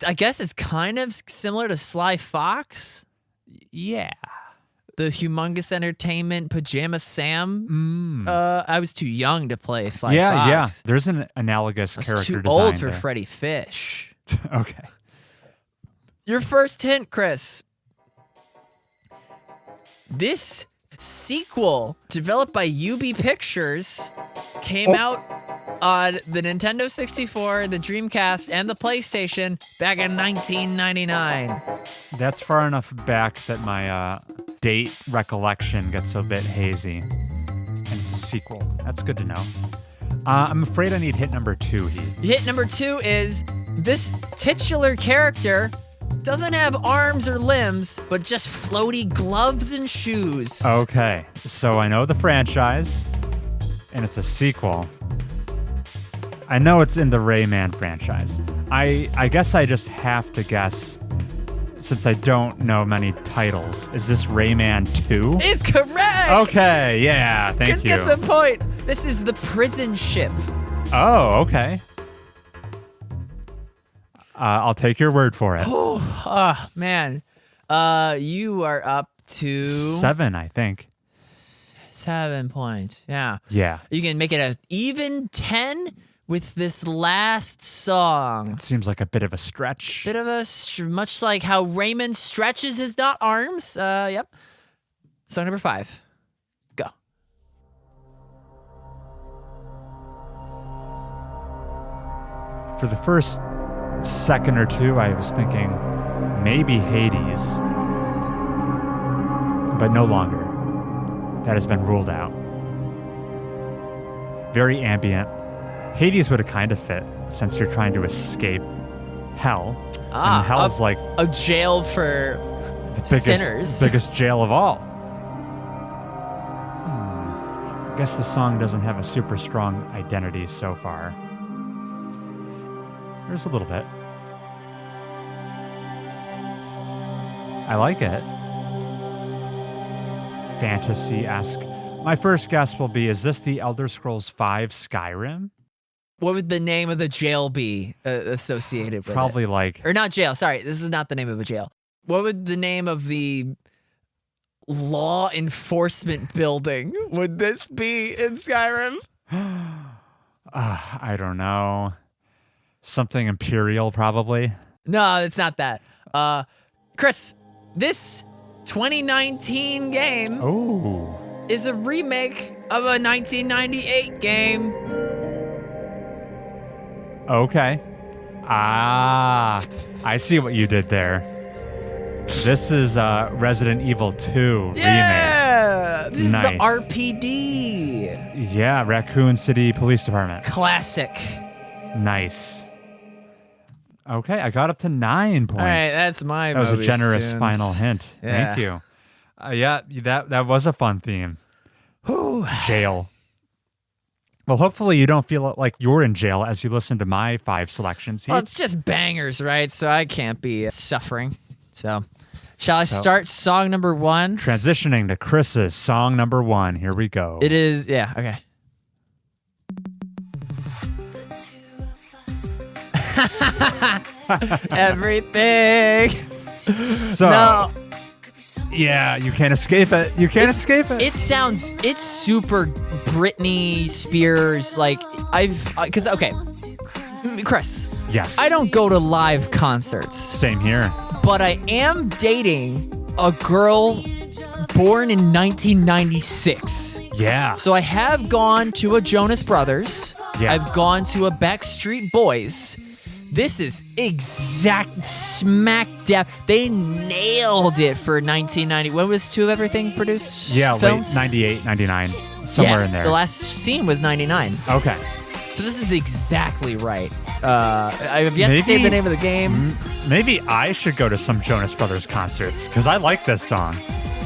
I guess it's kind of similar to Sly Fox. Yeah. The Humongous Entertainment Pajama Sam. I was too young to play Sly Fox. Yeah. There's an analogous character too design old for there. Freddy Fish. Okay. Your first hint, Chris. This sequel, developed by UB Pictures, came out on the Nintendo 64, the Dreamcast, and the PlayStation back in 1999. That's far enough back that my date recollection gets a bit hazy. And it's a sequel. That's good to know. I'm afraid I need hit number 2, Heath. Hit number 2 is this titular character doesn't have arms or limbs, but just floaty gloves and shoes. Okay, so I know the franchise, and it's a sequel. I know it's in the Rayman franchise. I guess I just have to guess, since I don't know many titles. Is this Rayman 2? Is correct! Okay, yeah, thank Chris you. gets a point. This is the prison ship. Oh, okay. I'll take your word for it. Oh, man. You are up to 7, I think. 7 points. Yeah. Yeah. You can make it an even 10 with this last song. It seems like a bit of a stretch. Bit of a, much like how Raymond stretches his not arms. Yep. Song number 5. Go. For the first second or two, I was thinking maybe Hades, but no longer. That has been ruled out. Very ambient. Hades would have kind of fit, since you're trying to escape hell. And hell's like a jail for sinners. Biggest jail of all. I guess the song doesn't have a super strong identity so far. There's a little bit. I like it. Fantasy-esque. My first guess will be, is this the Elder Scrolls V Skyrim? What would the name of the jail be associated with Probably it? like... Or not jail, sorry. This is not the name of a jail. What would the name of the law enforcement building would this be in Skyrim? I don't know. Something Imperial, probably. No, it's not that. Chris, this 2019 game is a remake of a 1998 game. Okay. I see what you did there. This is Resident Evil 2 remake. Yeah! This Nice. is the RPD. Yeah, Raccoon City Police Department. Classic. Nice. Okay, I got up to 9 points. All right, that's my That was a Mobius generous tunes. final hint. Yeah. Thank you. Yeah, that was a fun theme. Jail. Well, hopefully you don't feel like you're in jail as you listen to my 5 selections. Well, it's just bangers, right? So I can't be suffering. So, shall I start song number 1? Transitioning to Chris's song number 1. Here we go. It is, yeah, okay. Everything. So, No. yeah, you can't escape it. You can't escape it. It's super Britney Spears, like, okay, Chris, Yes. I don't go to live concerts, Same here. but I am dating a girl born in 1996. Yeah. So I have gone to a Jonas Brothers. Yeah. I've gone to a Backstreet Boys. This is exact smack dab. They nailed it for 1990. When was 2 of Everything produced? Yeah, filmed? late 98, 99, somewhere in there. The last scene was 99. Okay. So this is exactly right. I have yet to say the name of the game. Maybe I should go to some Jonas Brothers concerts, because I like this song.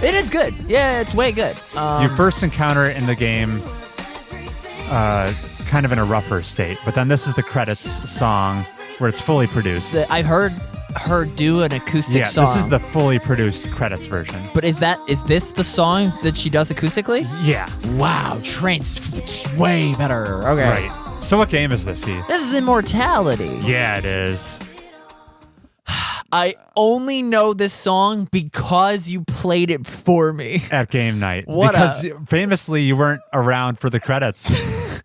It is good. Yeah, it's way good. You first encounter it in the game kind of in a rougher state, but then this is the credits song where it's fully produced. I've heard her do an acoustic song. Yeah, this is the fully produced credits version. But is this the song that she does acoustically? Yeah. Wow, Trent's way better. Okay. Right. So what game is this, Heath? This is Immortality. Yeah, it is. I only know this song because you played it for me. At game night. What because famously you weren't around for the credits.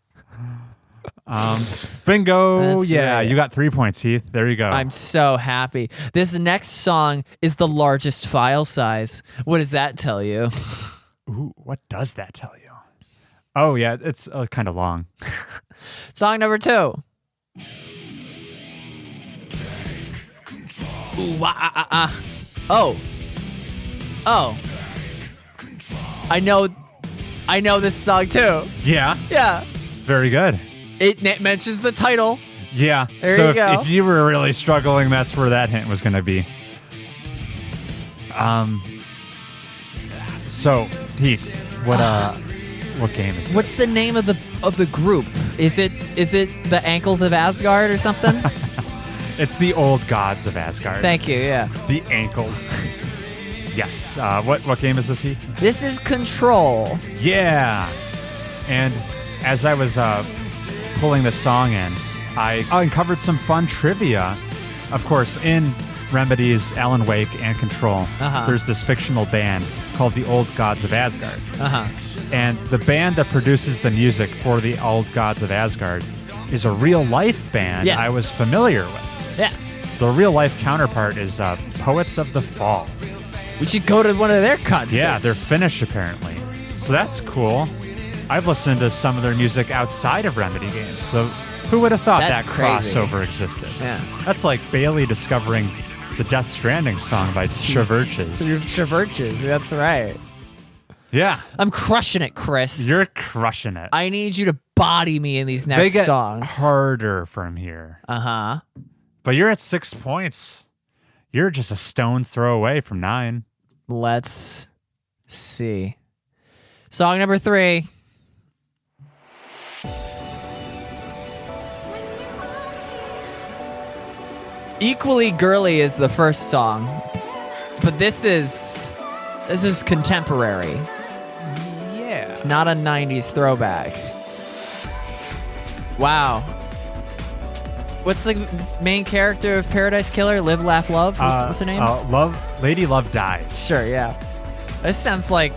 Bingo. That's yeah, right. you got 3 points, Heath. There you go. I'm so happy. This next song is the largest file size. What does that tell you? Ooh, what does that tell you? Oh, yeah, it's kind of long. Song number 2. Ooh, Oh. I know this song too. Yeah, Yeah. very good. It mentions the title. Yeah. There so you go. if you were really struggling, that's where that hint was going to be. So Heath, what game is this? What's the name of the group? Is it the Ankles of Asgard or something? It's the Old Gods of Asgard. Thank you. Yeah. The Ankles. Yes. What game is this, Heath? This is Control. Yeah. And as I was pulling this song in, I uncovered some fun trivia. Of course, in Remedy's Alan Wake and Control, there's this fictional band called the Old Gods of Asgard. And the band that produces the music for the Old Gods of Asgard is a real-life band I was familiar with. Yeah. The real-life counterpart is Poets of the Fall. We should go to one of their concerts. Yeah, they're Finnish, apparently. So that's cool. I've listened to some of their music outside of Remedy games, so who would have thought That's that crazy. crossover existed? Yeah. That's like Bailey discovering the Death Stranding song by Traverches. Traverches, that's right. Yeah. I'm crushing it, Chris. You're crushing it. I need you to body me in these They next get songs. harder from here. But you're at 6 points. You're just a stone's throw away from 9. Let's see. Song number 3. Equally girly is the first song, but this is contemporary. Yeah. It's not a 90s throwback. Wow. What's the main character of Paradise Killer? Live, Laugh, Love? What's her name? Lady Love Dies. Sure, yeah. This sounds like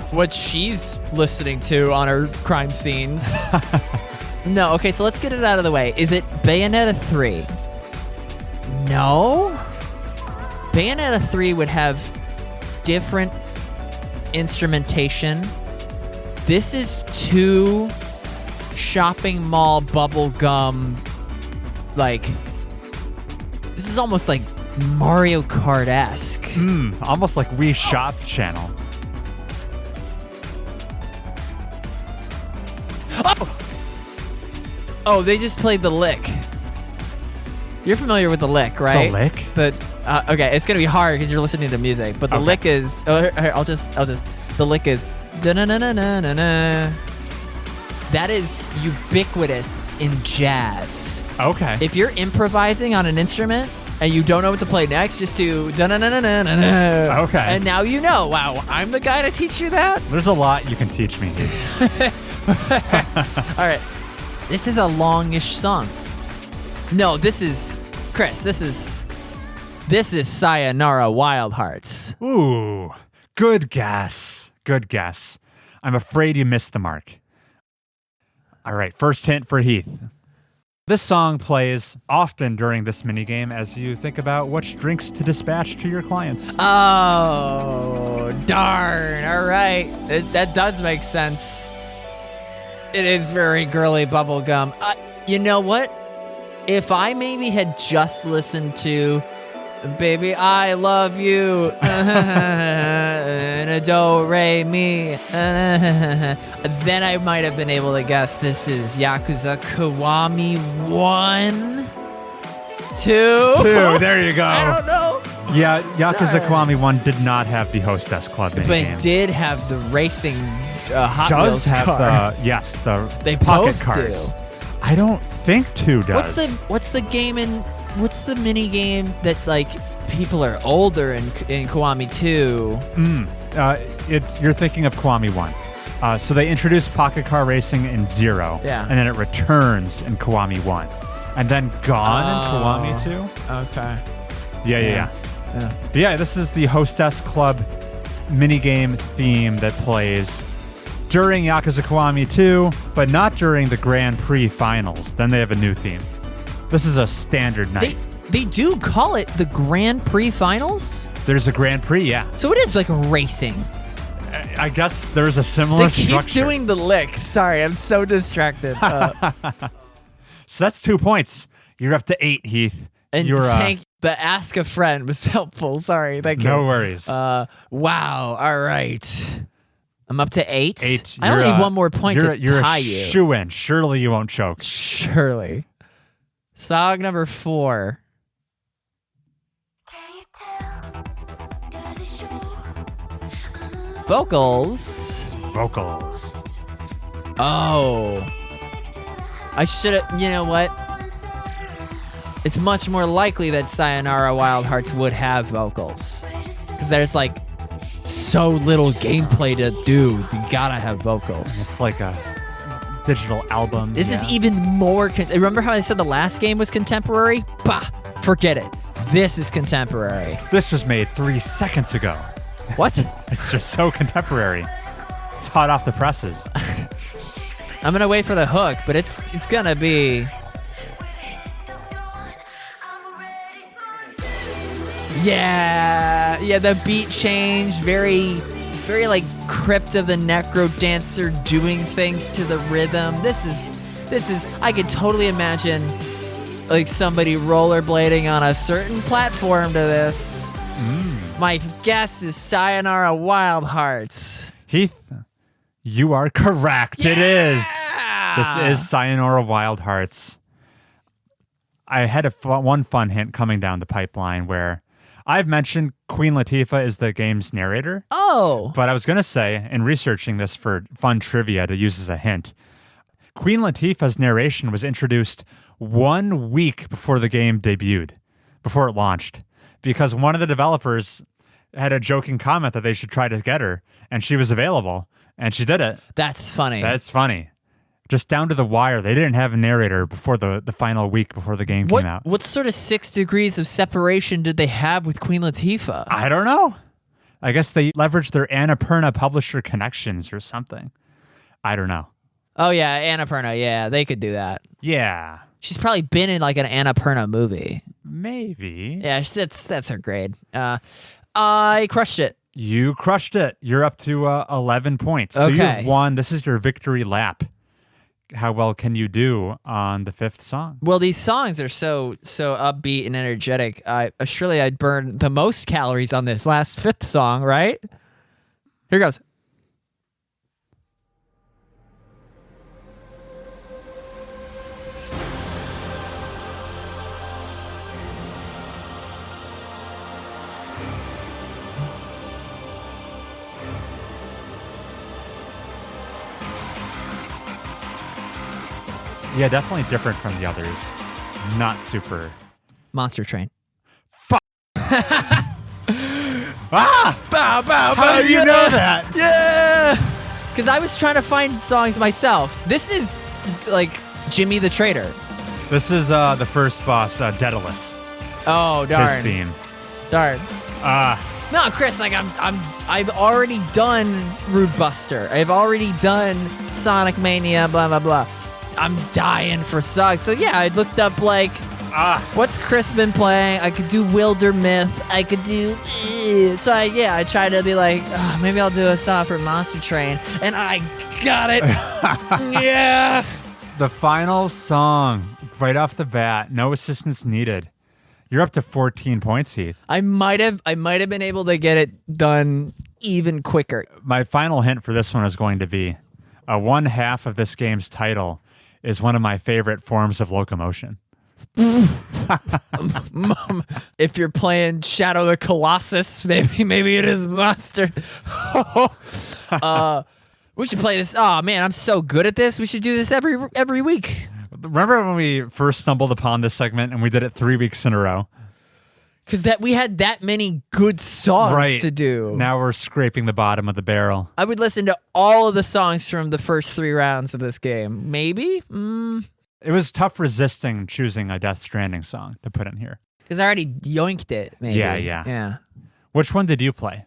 what she's listening to on her crime scenes. No, okay, so let's get it out of the way. Is it Bayonetta 3? No. Bayonetta 3 would have different instrumentation. This is too shopping mall bubblegum, like, this is almost like Mario Kart-esque. Almost like Wii Shop Channel. Oh, they just played the lick. You're familiar with the lick, right? The lick? Okay, it's gonna be hard because you're listening to music, but the lick is. I'll just. The lick is. Da-na-na-na-na-na-na. That is ubiquitous in jazz. Okay. If you're improvising on an instrument and you don't know what to play next, just do da-na-na-na-na-na. Okay. And now you know. Wow, I'm the guy to teach you that? There's a lot you can teach me. All right. This is a longish song. No, this is Chris. This is Sayonara Wild Hearts. Ooh, good guess. Good guess. I'm afraid you missed the mark. All right, first hint for Heath. This song plays often during this minigame as you think about which drinks to dispatch to your clients. Oh, darn. All right. That does make sense. It is very girly bubblegum. You know what? If I maybe had just listened to Baby, I Love You, Do, Re, Mi, then I might have been able to guess this is Yakuza Kiwami 1, 2. 2, there you go. I don't know. Yeah, Yakuza Kiwami 1 did not have the Hostess Club minigame. But it did have the racing Hot does Wheels have car. the They pocket both cars. do. I don't think 2 does. What's the game in what's the mini game that like people are older in Kiwami 2? You're thinking of Kiwami 1. So they introduced pocket car racing in 0, Yeah. and then it returns in Kiwami 1, and then gone in Kiwami 2. Okay. Yeah. But yeah, this is the Hostess Club minigame theme that plays during Yakuza Kiwami 2, but not during the Grand Prix finals. Then they have a new theme. This is a standard night. They do call it the Grand Prix finals? There's a Grand Prix, yeah. So it is like racing. I guess there's a similar They keep structure. doing the lick. Sorry, I'm so distracted. So that's 2 points. You're up to 8, Heath. And You're, the ask a friend was helpful. Sorry, thank you. No worries. Wow. All right. I'm up to 8. 8. I only need one more point to tie you. You're a shoo-in. Surely you won't choke. Surely. Song number 4. Vocals. Oh. I should have, you know what? It's much more likely that Sayonara Wild Hearts would have vocals. Because there's like so little gameplay to do. You gotta have vocals. It's like a digital album. This is even more. Remember how I said the last game was contemporary? Bah, forget it. This is contemporary. This was made 3 seconds ago. What? It's just so contemporary. It's hot off the presses. I'm gonna wait for the hook, but it's gonna be. Yeah, the beat change, very like Crypt of the Necro Dancer doing things to the rhythm. This is. I could totally imagine like somebody rollerblading on a certain platform to this. My guess is Sayonara Wild Hearts. Heath, you are correct. Yeah! It is. This is Sayonara Wild Hearts. I had one fun hint coming down the pipeline where I've mentioned Queen Latifah is the game's narrator. Oh. But I was going to say, in researching this for fun trivia to use as a hint, Queen Latifah's narration was introduced 1 week before the game debuted, before it launched, because one of the developers had a joking comment that they should try to get her, and she was available, and she did it. That's funny. That's funny. Just down to the wire. They didn't have a narrator before the final week before the game came out. What sort of 6 degrees of separation did they have with Queen Latifah? I don't know. I guess they leveraged their Annapurna publisher connections or something. I don't know. Oh, yeah, Annapurna. Yeah, they could do that. Yeah. She's probably been in like an Annapurna movie. Maybe. Yeah, that's her grade. I crushed it. You crushed it. You're up to 11 points. So Okay. you've won. This is your victory lap. How well can you do on the 5th song? Well, these songs are so upbeat and energetic. Surely I'd burn the most calories on this last 5th song, right? Here goes. Yeah, definitely different from the others. Not super. Monster Train. Ah! Bow, bow, How do you know that? Yeah! Because I was trying to find songs myself. This is like Jimmy the Traitor. This is the first boss, Daedalus. Oh, darn. His theme. Darn. No, Chris, like I've already done Rude Buster. I've already done Sonic Mania, blah, blah, blah. I'm dying for songs. So yeah, I looked up like, what's Chris been playing? I could do Wildermyth. I could do, so I tried to be like, maybe I'll do a song for Monster Train, and I got it. Yeah. The final song, right off the bat, no assistance needed. You're up to 14 points, Heath. I might have been able to get it done even quicker. My final hint for this one is going to be, 1/2 of this game's title is one of my favorite forms of locomotion. If you're playing Shadow the Colossus, maybe it is Monster. We should play this. Oh man, I'm so good at this. We should do this every week. Remember when we first stumbled upon this segment and we did it 3 weeks in a row? Because we had that many good songs to do. Now we're scraping the bottom of the barrel. I would listen to all of the songs from the first 3 rounds of this game. Maybe? It was tough resisting choosing a Death Stranding song to put in here. Because I already yoinked it, maybe. Yeah. Which one did you play?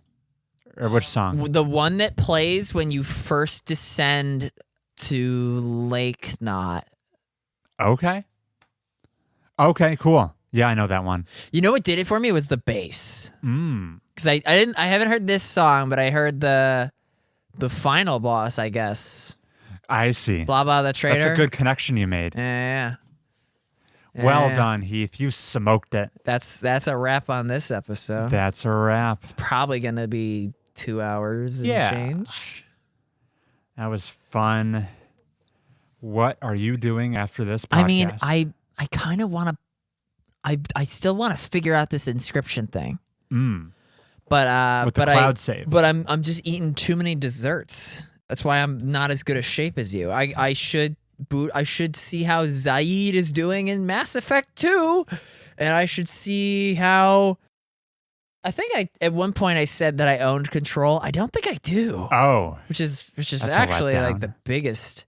Or which song? The one that plays when you first descend to Lake Knot. Okay, cool. Yeah, I know that one. You know what did it for me? It was the bass. Because I haven't heard this song, but I heard the final boss, I guess. I see. Blah blah the Traitor. That's a good connection you made. Yeah. Well done, Heath. You smoked it. That's a wrap on this episode. That's a wrap. It's probably gonna be 2 hours and change. That was fun. What are you doing after this podcast? I mean, I kind of want to. I still want to figure out this Inscryption thing. But with the cloud saves. But I'm just eating too many desserts. That's why I'm not as good a shape as you. I should see how Zaid is doing in Mass Effect 2, and I should see how. I think at one point I said that I owned Control. I don't think I do. Oh, which is that's actually like the biggest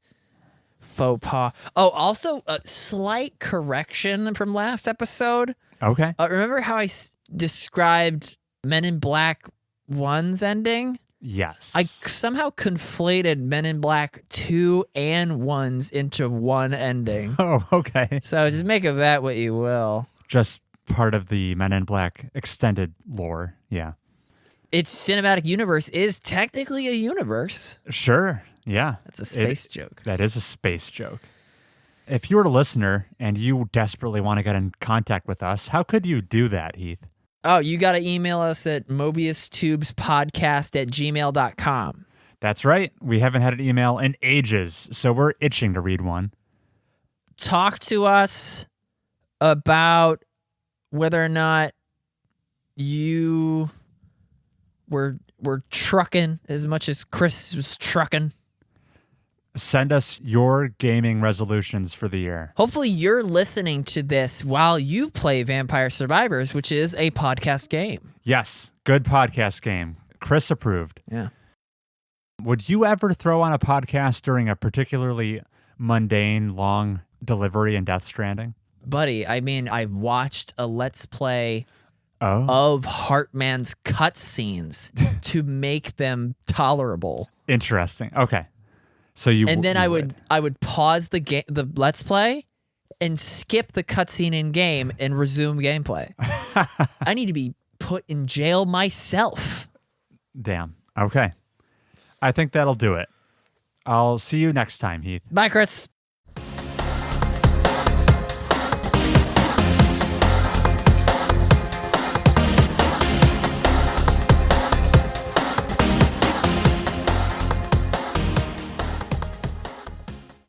faux pas. Oh, also a slight correction from last episode. Okay. Remember how I described Men in Black 1's ending? Yes. I somehow conflated Men in Black 2 and 1's into one ending. Oh, okay. So just make of that what you will. Just part of the Men in Black extended lore. Yeah. Its cinematic universe is technically a universe. Sure. Yeah. That's a space joke. That is a space joke. If you're a listener and you desperately want to get in contact with us, how could you do that, Heath? Oh, you got to email us at mobiustubespodcast@gmail.com. That's right. We haven't had an email in ages, so we're itching to read one. Talk to us about whether or not you were trucking as much as Chris was trucking. Send us your gaming resolutions for the year. Hopefully you're listening to this while you play Vampire Survivors, which is a podcast game. Yes, good podcast game. Chris approved. Yeah. Would you ever throw on a podcast during a particularly mundane, long delivery in Death Stranding? Buddy, I mean, I watched a Let's Play Oh. of Heartman's cutscenes to make them tolerable. Interesting. Okay. So I would pause the Let's Play and skip the cutscene in game and resume gameplay. I need to be put in jail myself. Damn. Okay. I think that'll do it. I'll see you next time, Heath. Bye, Chris.